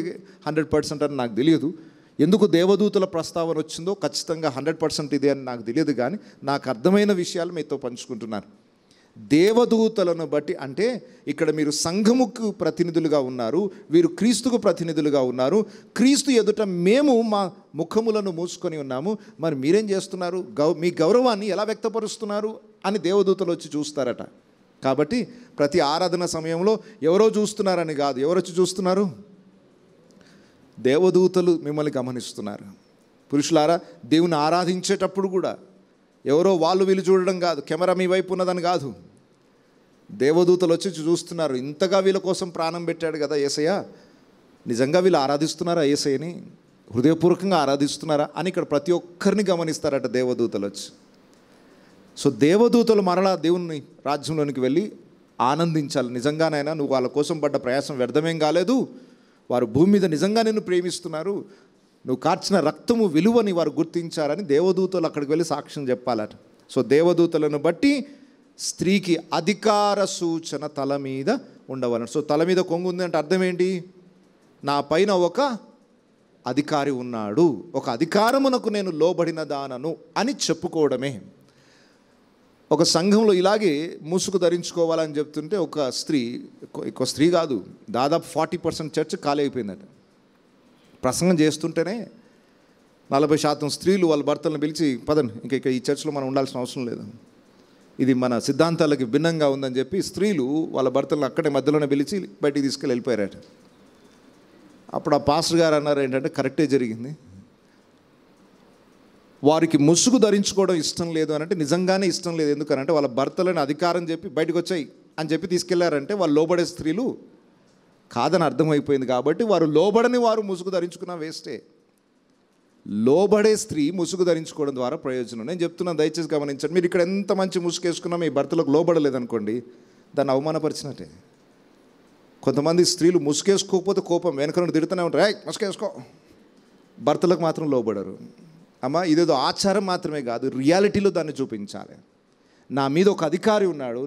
100% అని నాకు తెలియదు. ఎందుకు దేవదూతల ప్రస్తావన వచ్చిందో ఖచ్చితంగా 100% ఇదే అని నాకు తెలియదు, కానీ నాకు అర్థమైన విషయాలు మీతో పంచుకుంటున్నాను. దేవదూతలను బట్టి అంటే ఇక్కడ మీరు సంఘముకు ప్రతినిధులుగా ఉన్నారు, వీరు క్రీస్తుకు ప్రతినిధులుగా ఉన్నారు, క్రీస్తు ఎదుట మేము మా ముఖములను మూసుకొని ఉన్నాము, మరి మీరేం చేస్తున్నారు, మీ గౌరవాన్ని ఎలా వ్యక్తపరుస్తున్నారు అని దేవదూతలు వచ్చి చూస్తారట. కాబట్టి ప్రతి ఆరాధన సమయంలో ఎవరో చూస్తున్నారని కాదు, ఎవరు వచ్చి చూస్తున్నారు? దేవదూతలు మిమ్మల్ని గమనిస్తున్నారు. పురుషులారా, దేవుని ఆరాధించేటప్పుడు కూడా ఎవరో వాళ్ళు వీళ్ళు చూడడం కాదు, కెమెరా మీ వైపు ఉన్నదని కాదు, దేవదూతలు వచ్చి చూస్తున్నారు. ఇంతగా వీళ్ళ కోసం ప్రాణం పెట్టాడు కదా యేసయ్య, నిజంగా వీళ్ళు ఆరాధిస్తున్నారా యేసయ్యని, హృదయపూర్వకంగా ఆరాధిస్తున్నారా అని ఇక్కడ ప్రతి ఒక్కరిని గమనిస్తారట దేవదూతలు వచ్చి. సో దేవదూతలు మరలా దేవుని రాజ్యంలోనికి వెళ్ళి ఆనందించాలి. నిజంగానైనా నువ్వు వాళ్ళ కోసం పడ్డ ప్రయాసం వ్యర్థమేం కాలేదు, వారు భూమి మీద నిజంగా నిన్ను ప్రేమిస్తున్నారు, నువ్వు కార్చిన రక్తము విలువని వారు గుర్తించారని దేవదూతలు అక్కడికి వెళ్ళి సాక్ష్యం చెప్పాలట. సో దేవదూతలను బట్టి స్త్రీకి అధికార సూచన తల మీద ఉండవలను. సో తల మీద కొంగు ఉంది అంటే అర్థం ఏంటి? నా పైన ఒక అధికారి ఉన్నాడు, ఒక అధికారమునకు నేను లోబడిన దానను అని చెప్పుకోవడమే. ఒక సంఘంలో ఇలాగే ముసుగు ధరించుకోవాలని చెప్తుంటే ఒక స్త్రీ కాదు, దాదాపు 40% చర్చ్ ఖాళీ అయిపోయిందట. ప్రసంగం చేస్తుంటేనే 40% స్త్రీలు వాళ్ళ భర్తలను పిలిచి, పదండి ఇంకా ఈ చర్చ్లో మనం ఉండాల్సిన అవసరం లేదు, ఇది మన సిద్ధాంతాలకి భిన్నంగా ఉందని చెప్పి స్త్రీలు వాళ్ళ భర్తలను అక్కడే మధ్యలోనే పిలిచి బయటికి తీసుకెళ్ళి వెళ్ళిపోయారట. అప్పుడు ఆ పాస్టర్ గారు అన్నారు ఏంటంటే, కరెక్టే జరిగింది, వారికి ముసుగు ధరించుకోవడం ఇష్టం లేదు అని అంటే నిజంగానే ఇష్టం లేదు. ఎందుకనంటే వాళ్ళ భర్తలను అధికారం చెప్పి బయటకు వచ్చాయి అని చెప్పి తీసుకెళ్లారంటే వాళ్ళు లోబడే స్త్రీలు కాదని అర్థమైపోయింది. కాబట్టి వారు లోబడని వారు ముసుగు ధరించుకున్నా వేస్టే. లోబడే స్త్రీ ముసుగు ధరించుకోవడం ద్వారా ప్రయోజనం. నేను చెప్తున్నాను, దయచేసి గమనించండి. మీరు ఇక్కడ ఎంత మంచి ముసుగు వేసుకున్నా మీ భర్తలకు లోబడలేదనుకోండి, దాన్ని అవమానపరిచినట్టే. కొంతమంది స్త్రీలు ముసుగేసుకోకపోతే కోపం వెనక నుండి తిడుతూనే ఉంటారు, ముసుగేసుకో. భర్తలకు మాత్రం లోబడరు. అమ్మ, ఇదేదో ఆచారం మాత్రమే కాదు, రియాలిటీలో దాన్ని చూపించాలి. నా మీద ఒక అధికారి ఉన్నాడు,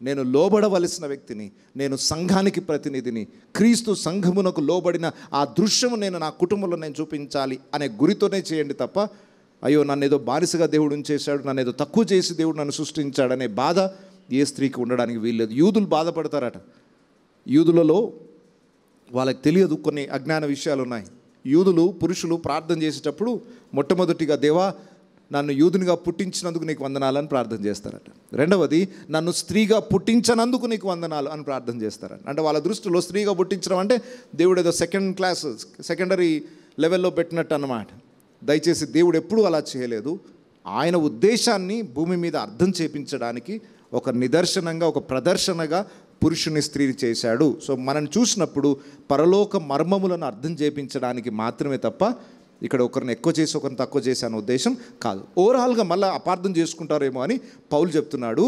నేను లోబడవలసిన వ్యక్తిని, నేను సంఘానికి ప్రతినిధిని, క్రీస్తు సంఘమునకు లోబడిన ఆ దృశ్యము నేను నా కుటుంబంలో నేను చూపించాలి అనే గురితోనే చేయండి తప్ప, అయ్యో నన్ను ఏదో బానిసగా దేవుడు ఉంచేశాడు, నన్ను ఏదో తక్కువ చేసి దేవుడు నన్ను సృష్టించాడనే బాధ ఏ స్త్రీకి ఉండడానికి వీల్లేదు. యూదులు బాధపడతారట. యూదులలో వాళ్ళకి తెలియదు, కొన్ని అజ్ఞాన విషయాలు ఉన్నాయి. యూదులు పురుషులు ప్రార్థన చేసేటప్పుడు మొట్టమొదటిగా, దేవా నన్ను యూదునిగా పుట్టించినందుకు నీకు వందనాలు అని ప్రార్థన చేస్తారట. రెండవది, నన్ను స్త్రీగా పుట్టించనందుకు నీకు వందనాలు అని ప్రార్థన చేస్తారట. అంటే వాళ్ళ దృష్టిలో స్త్రీగా పుట్టించడం అంటే దేవుడు ఏదో సెకండరీ లెవెల్లో పెట్టినట్టు అన్నమాట. దయచేసి దేవుడు ఎప్పుడూ అలా చేయలేదు. ఆయన ఉద్దేశాన్ని భూమి మీద అర్థం చేపించడానికి ఒక నిదర్శనంగా, ఒక ప్రదర్శనగా పురుషుని స్త్రీని చేశాడు. సో మనం చూసినప్పుడు పరలోక మర్మములను అర్థం చేయించడానికి మాత్రమే తప్ప ఇక్కడ ఒకరిని ఎక్కువ చేసి ఒకరిని తక్కువ చేసి అనే ఉద్దేశం కాదు. ఓవరాల్గా మళ్ళీ అపార్థం చేసుకుంటారేమో అని పౌలు చెప్తున్నాడు.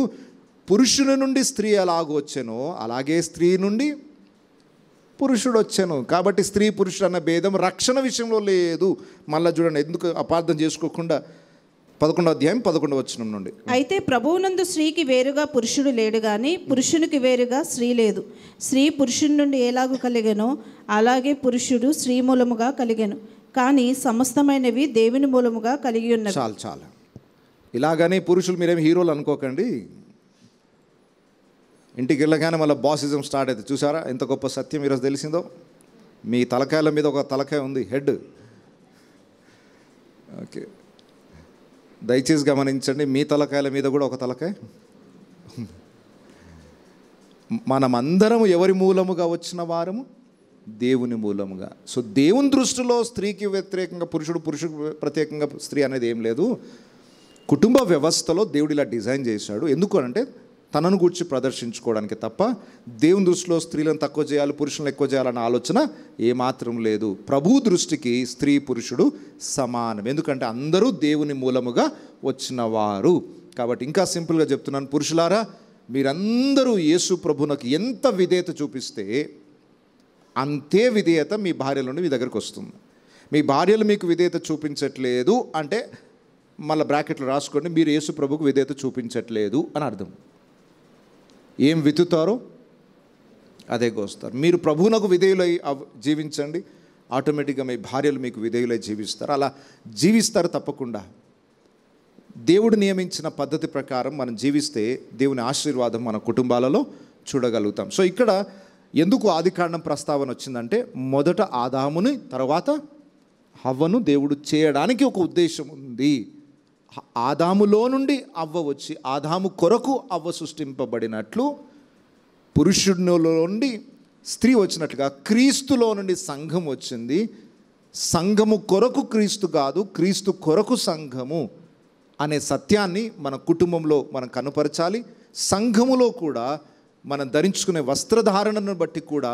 పురుషుని నుండి స్త్రీ ఎలాగో వచ్చానో అలాగే స్త్రీ నుండి పురుషుడు వచ్చాను. కాబట్టి స్త్రీ పురుషుడు అన్న భేదం రక్షణ విషయంలో లేదు. మళ్ళీ చూడండి, ఎందుకు అపార్థం చేసుకోకుండా 11వ అధ్యాయం 11వ వచనం నుండి, అయితే ప్రభువునందు స్త్రీకి వేరుగా పురుషుడు లేడు గాని పురుషునికి వేరుగా స్త్రీ లేదు. స్త్రీ పురుషుని నుండి ఎలాగూ కలిగెనో అలాగే పురుషుడు స్త్రీ మూలముగా కలిగెను. కానీ సమస్తమైనవి దేవుని మూలముగా కలిగి ఉన్నవి. చాలా ఇలాగని పురుషులు మీరేమి హీరోలు అనుకోకండి. ఇంటికి వెళ్ళగానే మళ్ళీ బాసిజం స్టార్ట్ అవుతుంది. చూసారా ఎంత గొప్ప సత్యం ఈరోజు తెలిసిందో? మీ తలకాయల మీద ఒక తలకాయ ఉంది, హెడ్. ఓకే, దయచేసి గమనించండి, మీ తలకాయల మీద కూడా ఒక తలకాయ. మనమందరం ఎవరి మూలముగా వచ్చిన వారము? దేవుని మూలముగా. సో దేవుని దృష్టిలో స్త్రీకి వ్యతిరేకంగా పురుషుడు, పురుషుడికి ప్రత్యేకంగా స్త్రీ అనేది ఏం లేదు. కుటుంబ వ్యవస్థలో దేవుడు ఇలా డిజైన్ చేశాడు. ఎందుకు అంటే తనను గూర్చి ప్రదర్శించుకోవడానికి తప్ప దేవుని దృష్టిలో స్త్రీలను తక్కువ చేయాలి, పురుషులను ఎక్కువ చేయాలన్న ఆలోచన ఏమాత్రం లేదు. ప్రభు దృష్టికి స్త్రీ పురుషుడు సమానం. ఎందుకంటే అందరూ దేవుని మూలముగా వచ్చినవారు. కాబట్టి ఇంకా సింపుల్గా చెప్తున్నాను, పురుషులారా మీరందరూ యేసు ప్రభునకు ఎంత విధేయత చూపిస్తే అంతే విధేయత మీ భార్యల నుండి మీ దగ్గరికి వస్తుంది. మీ భార్యలు మీకు విధేయత చూపించట్లేదు అంటే మళ్ళీ బ్రాకెట్లు రాసుకోండి, మీరు యేసు ప్రభుకు విధేయత చూపించట్లేదు అని అర్థం. ఏం విత్తుతారో అదే కోస్తారు. మీరు ప్రభువునకు విధేయులై జీవించండి, ఆటోమేటిక్గా మీ భార్యలు మీకు విధేయులై జీవిస్తారు. అలా జీవిస్తారు తప్పకుండా. దేవుడు నియమించిన పద్ధతి ప్రకారం మనం జీవిస్తే దేవుని ఆశీర్వాదం మన కుటుంబాలలో చూడగలుగుతాం. సో ఇక్కడ ఎందుకు ఆదికాండం ప్రస్తావన వచ్చిందంటే, మొదట ఆదాముని తర్వాత హవ్వను దేవుడు చేయడానికి ఒక ఉద్దేశం ఉంది. ఆదాములో నుండి అవ్వ వచ్చి ఆదాము కొరకు అవ్వ సృష్టింపబడినట్లు పురుషుడిలో నుండి స్త్రీ వచ్చినట్లుగా క్రీస్తులో నుండి సంఘం వచ్చింది. సంఘము కొరకు క్రీస్తు కాదు, క్రీస్తు కొరకు సంఘము అనే సత్యాన్ని మన కుటుంబంలో మనం కనుపరచాలి. సంఘములో కూడా మనం ధరించుకునే వస్త్రధారణను బట్టి కూడా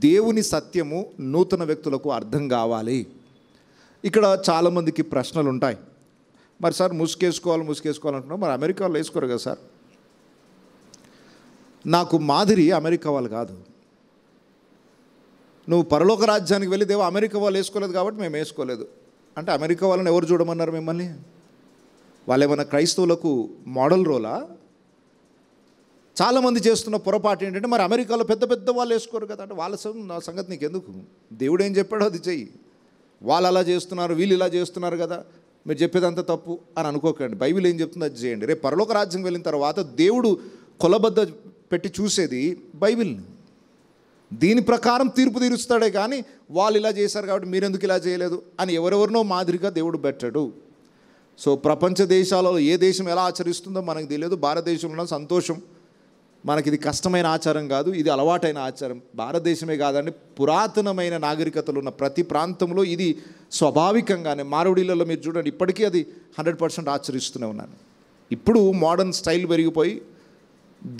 దేవుని సత్యము నూతన వ్యక్తులకు అర్థం కావాలి. ఇక్కడ చాలామందికి ప్రశ్నలు ఉంటాయి. మరి సార్ ముసుగేసుకోవాలంటున్నాం, మరి అమెరికా వాళ్ళు వేసుకోరు కదా సార్? నాకు మాదిరి అమెరికా వాళ్ళు కాదు. నువ్వు పరలోక రాజ్యానికి వెళ్ళి దేవా అమెరికా వాళ్ళు వేసుకోలేదు కాబట్టి మేము వేసుకోలేదు అంటే అమెరికా వాళ్ళని ఎవరు చూడమన్నారు మిమ్మల్ని? వాళ్ళు ఏమన్నా క్రైస్తవులకు మోడల్ రోలా? చాలామంది చేస్తున్న పొరపాటు ఏంటంటే, మరి అమెరికాలో పెద్ద పెద్ద వాళ్ళు వేసుకోరు కదా అంటే వాళ్ళ సంగతి నీకు ఎందుకు? దేవుడు ఏం చెప్పాడో అది చెయ్యి. వాళ్ళు అలా చేస్తున్నారు, వీళ్ళు ఇలా చేస్తున్నారు కదా, మీరు చెప్పేదంతా తప్పు అని అనుకోకండి. బైబిల్ ఏం చెప్తుందో అది చేయండి. రేపు పరలోక రాజ్యం వెళ్ళిన తర్వాత దేవుడు కొలబద్ద పెట్టి చూసేది బైబిల్ని. దీని ప్రకారం తీర్పు తీరుస్తాడే కానీ వాళ్ళు ఇలా చేశారు కాబట్టి మీరెందుకు ఇలా చేయలేదు అని ఎవరెవరినో మాదిరిగా దేవుడు పెట్టాడు. సో ప్రపంచ దేశాలలో ఏ దేశం ఎలా ఆచరిస్తుందో మనకు తెలియదు. భారతదేశంలో సంతోషం, మనకి ఇది కష్టమైన ఆచారం కాదు, ఇది అలవాటైన ఆచారం. భారతదేశమే కాదండి, పురాతనమైన నాగరికతలు ఉన్న ప్రతి ప్రాంతంలో ఇది స్వాభావికంగానే. మారవడిలలో మీరు చూడండి, ఇప్పటికీ అది 100% ఆచరిస్తూనే ఉన్నాను. ఇప్పుడు మోడర్న్ స్టైల్ పెరిగిపోయి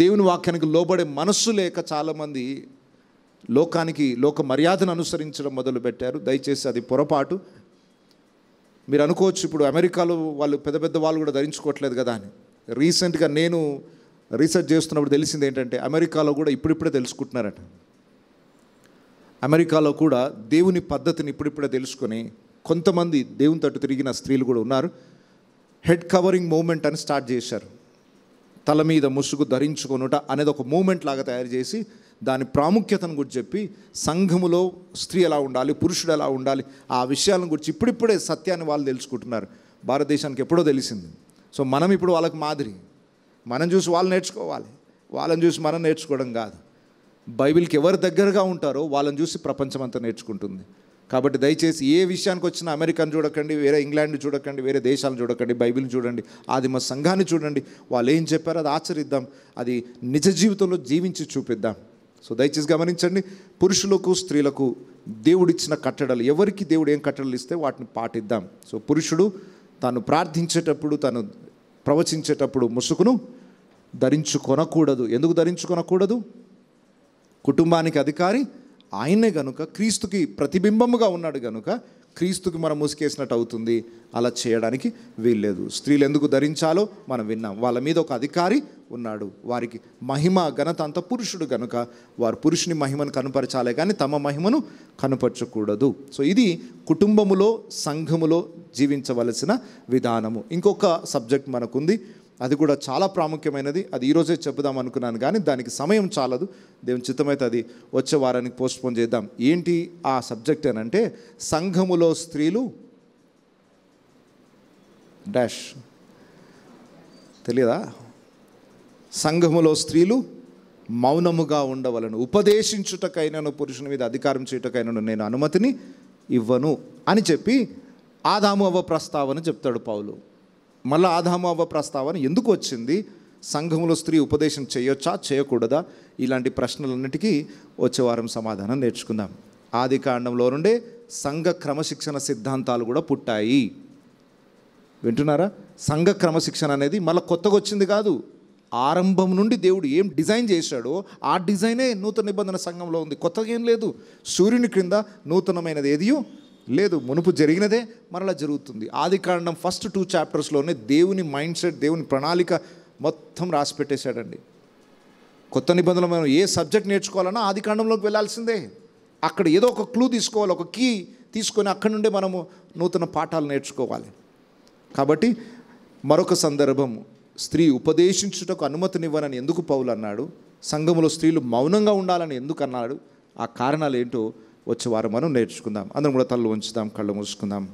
దేవుని వాక్యానికి లోబడే మనస్సు లేక చాలామంది లోక మర్యాదను అనుసరించడం మొదలుపెట్టారు. దయచేసి అది పొరపాటు. మీరు అనుకోవచ్చు ఇప్పుడు అమెరికాలో వాళ్ళు పెద్ద పెద్ద వాళ్ళు కూడా ధరించుకోవట్లేదు కదా అని. రీసెంట్గా నేను రీసెర్చ్ చేస్తున్నప్పుడు తెలిసింది ఏంటంటే అమెరికాలో కూడా ఇప్పుడిప్పుడే తెలుసుకుంటున్నారట. అమెరికాలో కూడా దేవుని పద్ధతిని ఇప్పుడిప్పుడే తెలుసుకొని కొంతమంది దేవుని తట్టు తిరిగిన స్త్రీలు కూడా ఉన్నారు. హెడ్ కవరింగ్ మూమెంట్ అని స్టార్ట్ చేశారు. తల మీద ముసుగు ధరించుకొనుట అనేది ఒక మూమెంట్ లాగా తయారు చేసి దాని ప్రాముఖ్యతను గురించి చెప్పి సంఘములో స్త్రీ ఎలా ఉండాలి, పురుషుడు ఎలా ఉండాలి, ఆ విషయాలను గురించి ఇప్పుడిప్పుడే సత్యాన్ని వాళ్ళు తెలుసుకుంటున్నారు. భారతదేశానికి ఎప్పుడో తెలిసింది. సో మనం ఇప్పుడు వాళ్ళకి మాదిరి, మనం చూసి వాళ్ళు నేర్చుకోవాలి, వాళ్ళని చూసి మనం నేర్చుకోవడం కాదు. బైబిల్కి ఎవరు దగ్గరగా ఉంటారో వాళ్ళని చూసి ప్రపంచం అంతా నేర్చుకుంటుంది. కాబట్టి దయచేసి ఏ విషయానికి వచ్చినా అమెరికాను చూడకండి, వేరే ఇంగ్లాండ్ని చూడకండి, వేరే దేశాలను చూడకండి, బైబిల్ని చూడండి, ఆదిమ సంఘాన్ని చూడండి. వాళ్ళు ఏం చెప్పారో అది ఆచరిద్దాం, అది నిజ జీవితంలో జీవించి చూపిద్దాం. సో దయచేసి గమనించండి, పురుషులకు స్త్రీలకు దేవుడిచ్చిన కట్టడలు, ఎవరికి దేవుడు ఏం కట్టడలు ఇస్తే వాటిని పాటిద్దాం. సో పురుషుడు తాను ప్రార్థించేటప్పుడు, తాను ప్రవచించేటప్పుడు ముసుగును ధరించుకొనకూడదు. ఎందుకు ధరించుకొనకూడదు? కుటుంబానికి అధికారి ఆయనే గనుక, క్రీస్తుకి ప్రతిబింబముగా ఉన్నాడు గనుక క్రీస్తుకి మనం ముసుకేసినట్టు అవుతుంది. అలా చేయడానికి వీల్లేదు. స్త్రీలు ఎందుకు ధరించాలో మనం విన్నాం. వాళ్ళ మీద ఒక అధికారి ఉన్నాడు, వారికి మహిమ ఘనత అంతా పురుషుడు గనుక వారు పురుషుని మహిమను కనుపరచాలే కానీ తమ మహిమను కనుపరచకూడదు. సో ఇది కుటుంబములో సంఘములో జీవించవలసిన విధానము. ఇంకొక సబ్జెక్ట్ మనకుంది, అది కూడా చాలా ప్రాముఖ్యమైనది. అది ఈరోజే చెప్పుదాం అనుకున్నాను కానీ దానికి సమయం చాలదు. దేవుని చిత్తమైతే అది వచ్చే వారానికి పోస్ట్పోన్ చేద్దాం. ఏంటి ఆ సబ్జెక్ట్ అని అంటే, సంఘములో స్త్రీలు డాష్ తెలియదా? సంఘములో స్త్రీలు మౌనముగా ఉండవలను, ఉపదేశించుటకైనను పురుషుని మీద అధికారం చేయుటకైనను నేను అనుమతిని ఇవ్వను అని చెప్పి ఆదాము అవ్వ ప్రస్తావన చెప్తాడు పౌలు. మళ్ళీ ఆదాము అవ్వ ప్రస్తావన ఎందుకు వచ్చింది? సంఘములో స్త్రీ ఉపదేశం చేయొచ్చా చేయకూడదా? ఇలాంటి ప్రశ్నలన్నిటికీ వచ్చే వారం సమాధానం నేర్చుకుందాం. ఆది కాండంలో నుండే సంఘ క్రమశిక్షణ సిద్ధాంతాలు కూడా పుట్టాయి. వింటున్నారా? సంఘ క్రమశిక్షణ అనేది మళ్ళీ కొత్తగా వచ్చింది కాదు. ఆరంభం నుండి దేవుడు ఏం డిజైన్ చేశాడో ఆ డిజైనే నూతన నిబంధన సంఘంలో ఉంది. కొత్తగా ఏం లేదు. సూర్యుని క్రింద నూతనమైనది ఏదియో లేదు, మునుపు జరిగినదే మరలా జరుగుతుంది. ఆది కాండం ఫస్ట్ 2 చాప్టర్స్లోనే దేవుని మైండ్ సెట్, దేవుని ప్రణాళిక మొత్తం రాసి పెట్టేశాడండి. కొత్త నిబంధనలో మనం ఏ సబ్జెక్ట్ నేర్చుకోవాలన్నా ఆది కాండంలోకి వెళ్ళాల్సిందే. అక్కడ ఏదో ఒక క్లూ తీసుకోవాలి, ఒక కీ తీసుకొని అక్కడి నుండే మనము నూతన పాఠాలు నేర్చుకోవాలి. కాబట్టి మరొక సందర్భం, స్త్రీ ఉపదేశించుటకు అనుమతినివ్వనని ఎందుకు పౌలు అన్నాడు? సంఘములో స్త్రీలు మౌనంగా ఉండాలని ఎందుకు అన్నాడు? ఆ కారణాలు ఏంటో వచ్చే వారం మనం నేర్చుకుందాం. అందరం కూడా తలలు ఉంచుదాం, కళ్ళు మూసుకుందాం.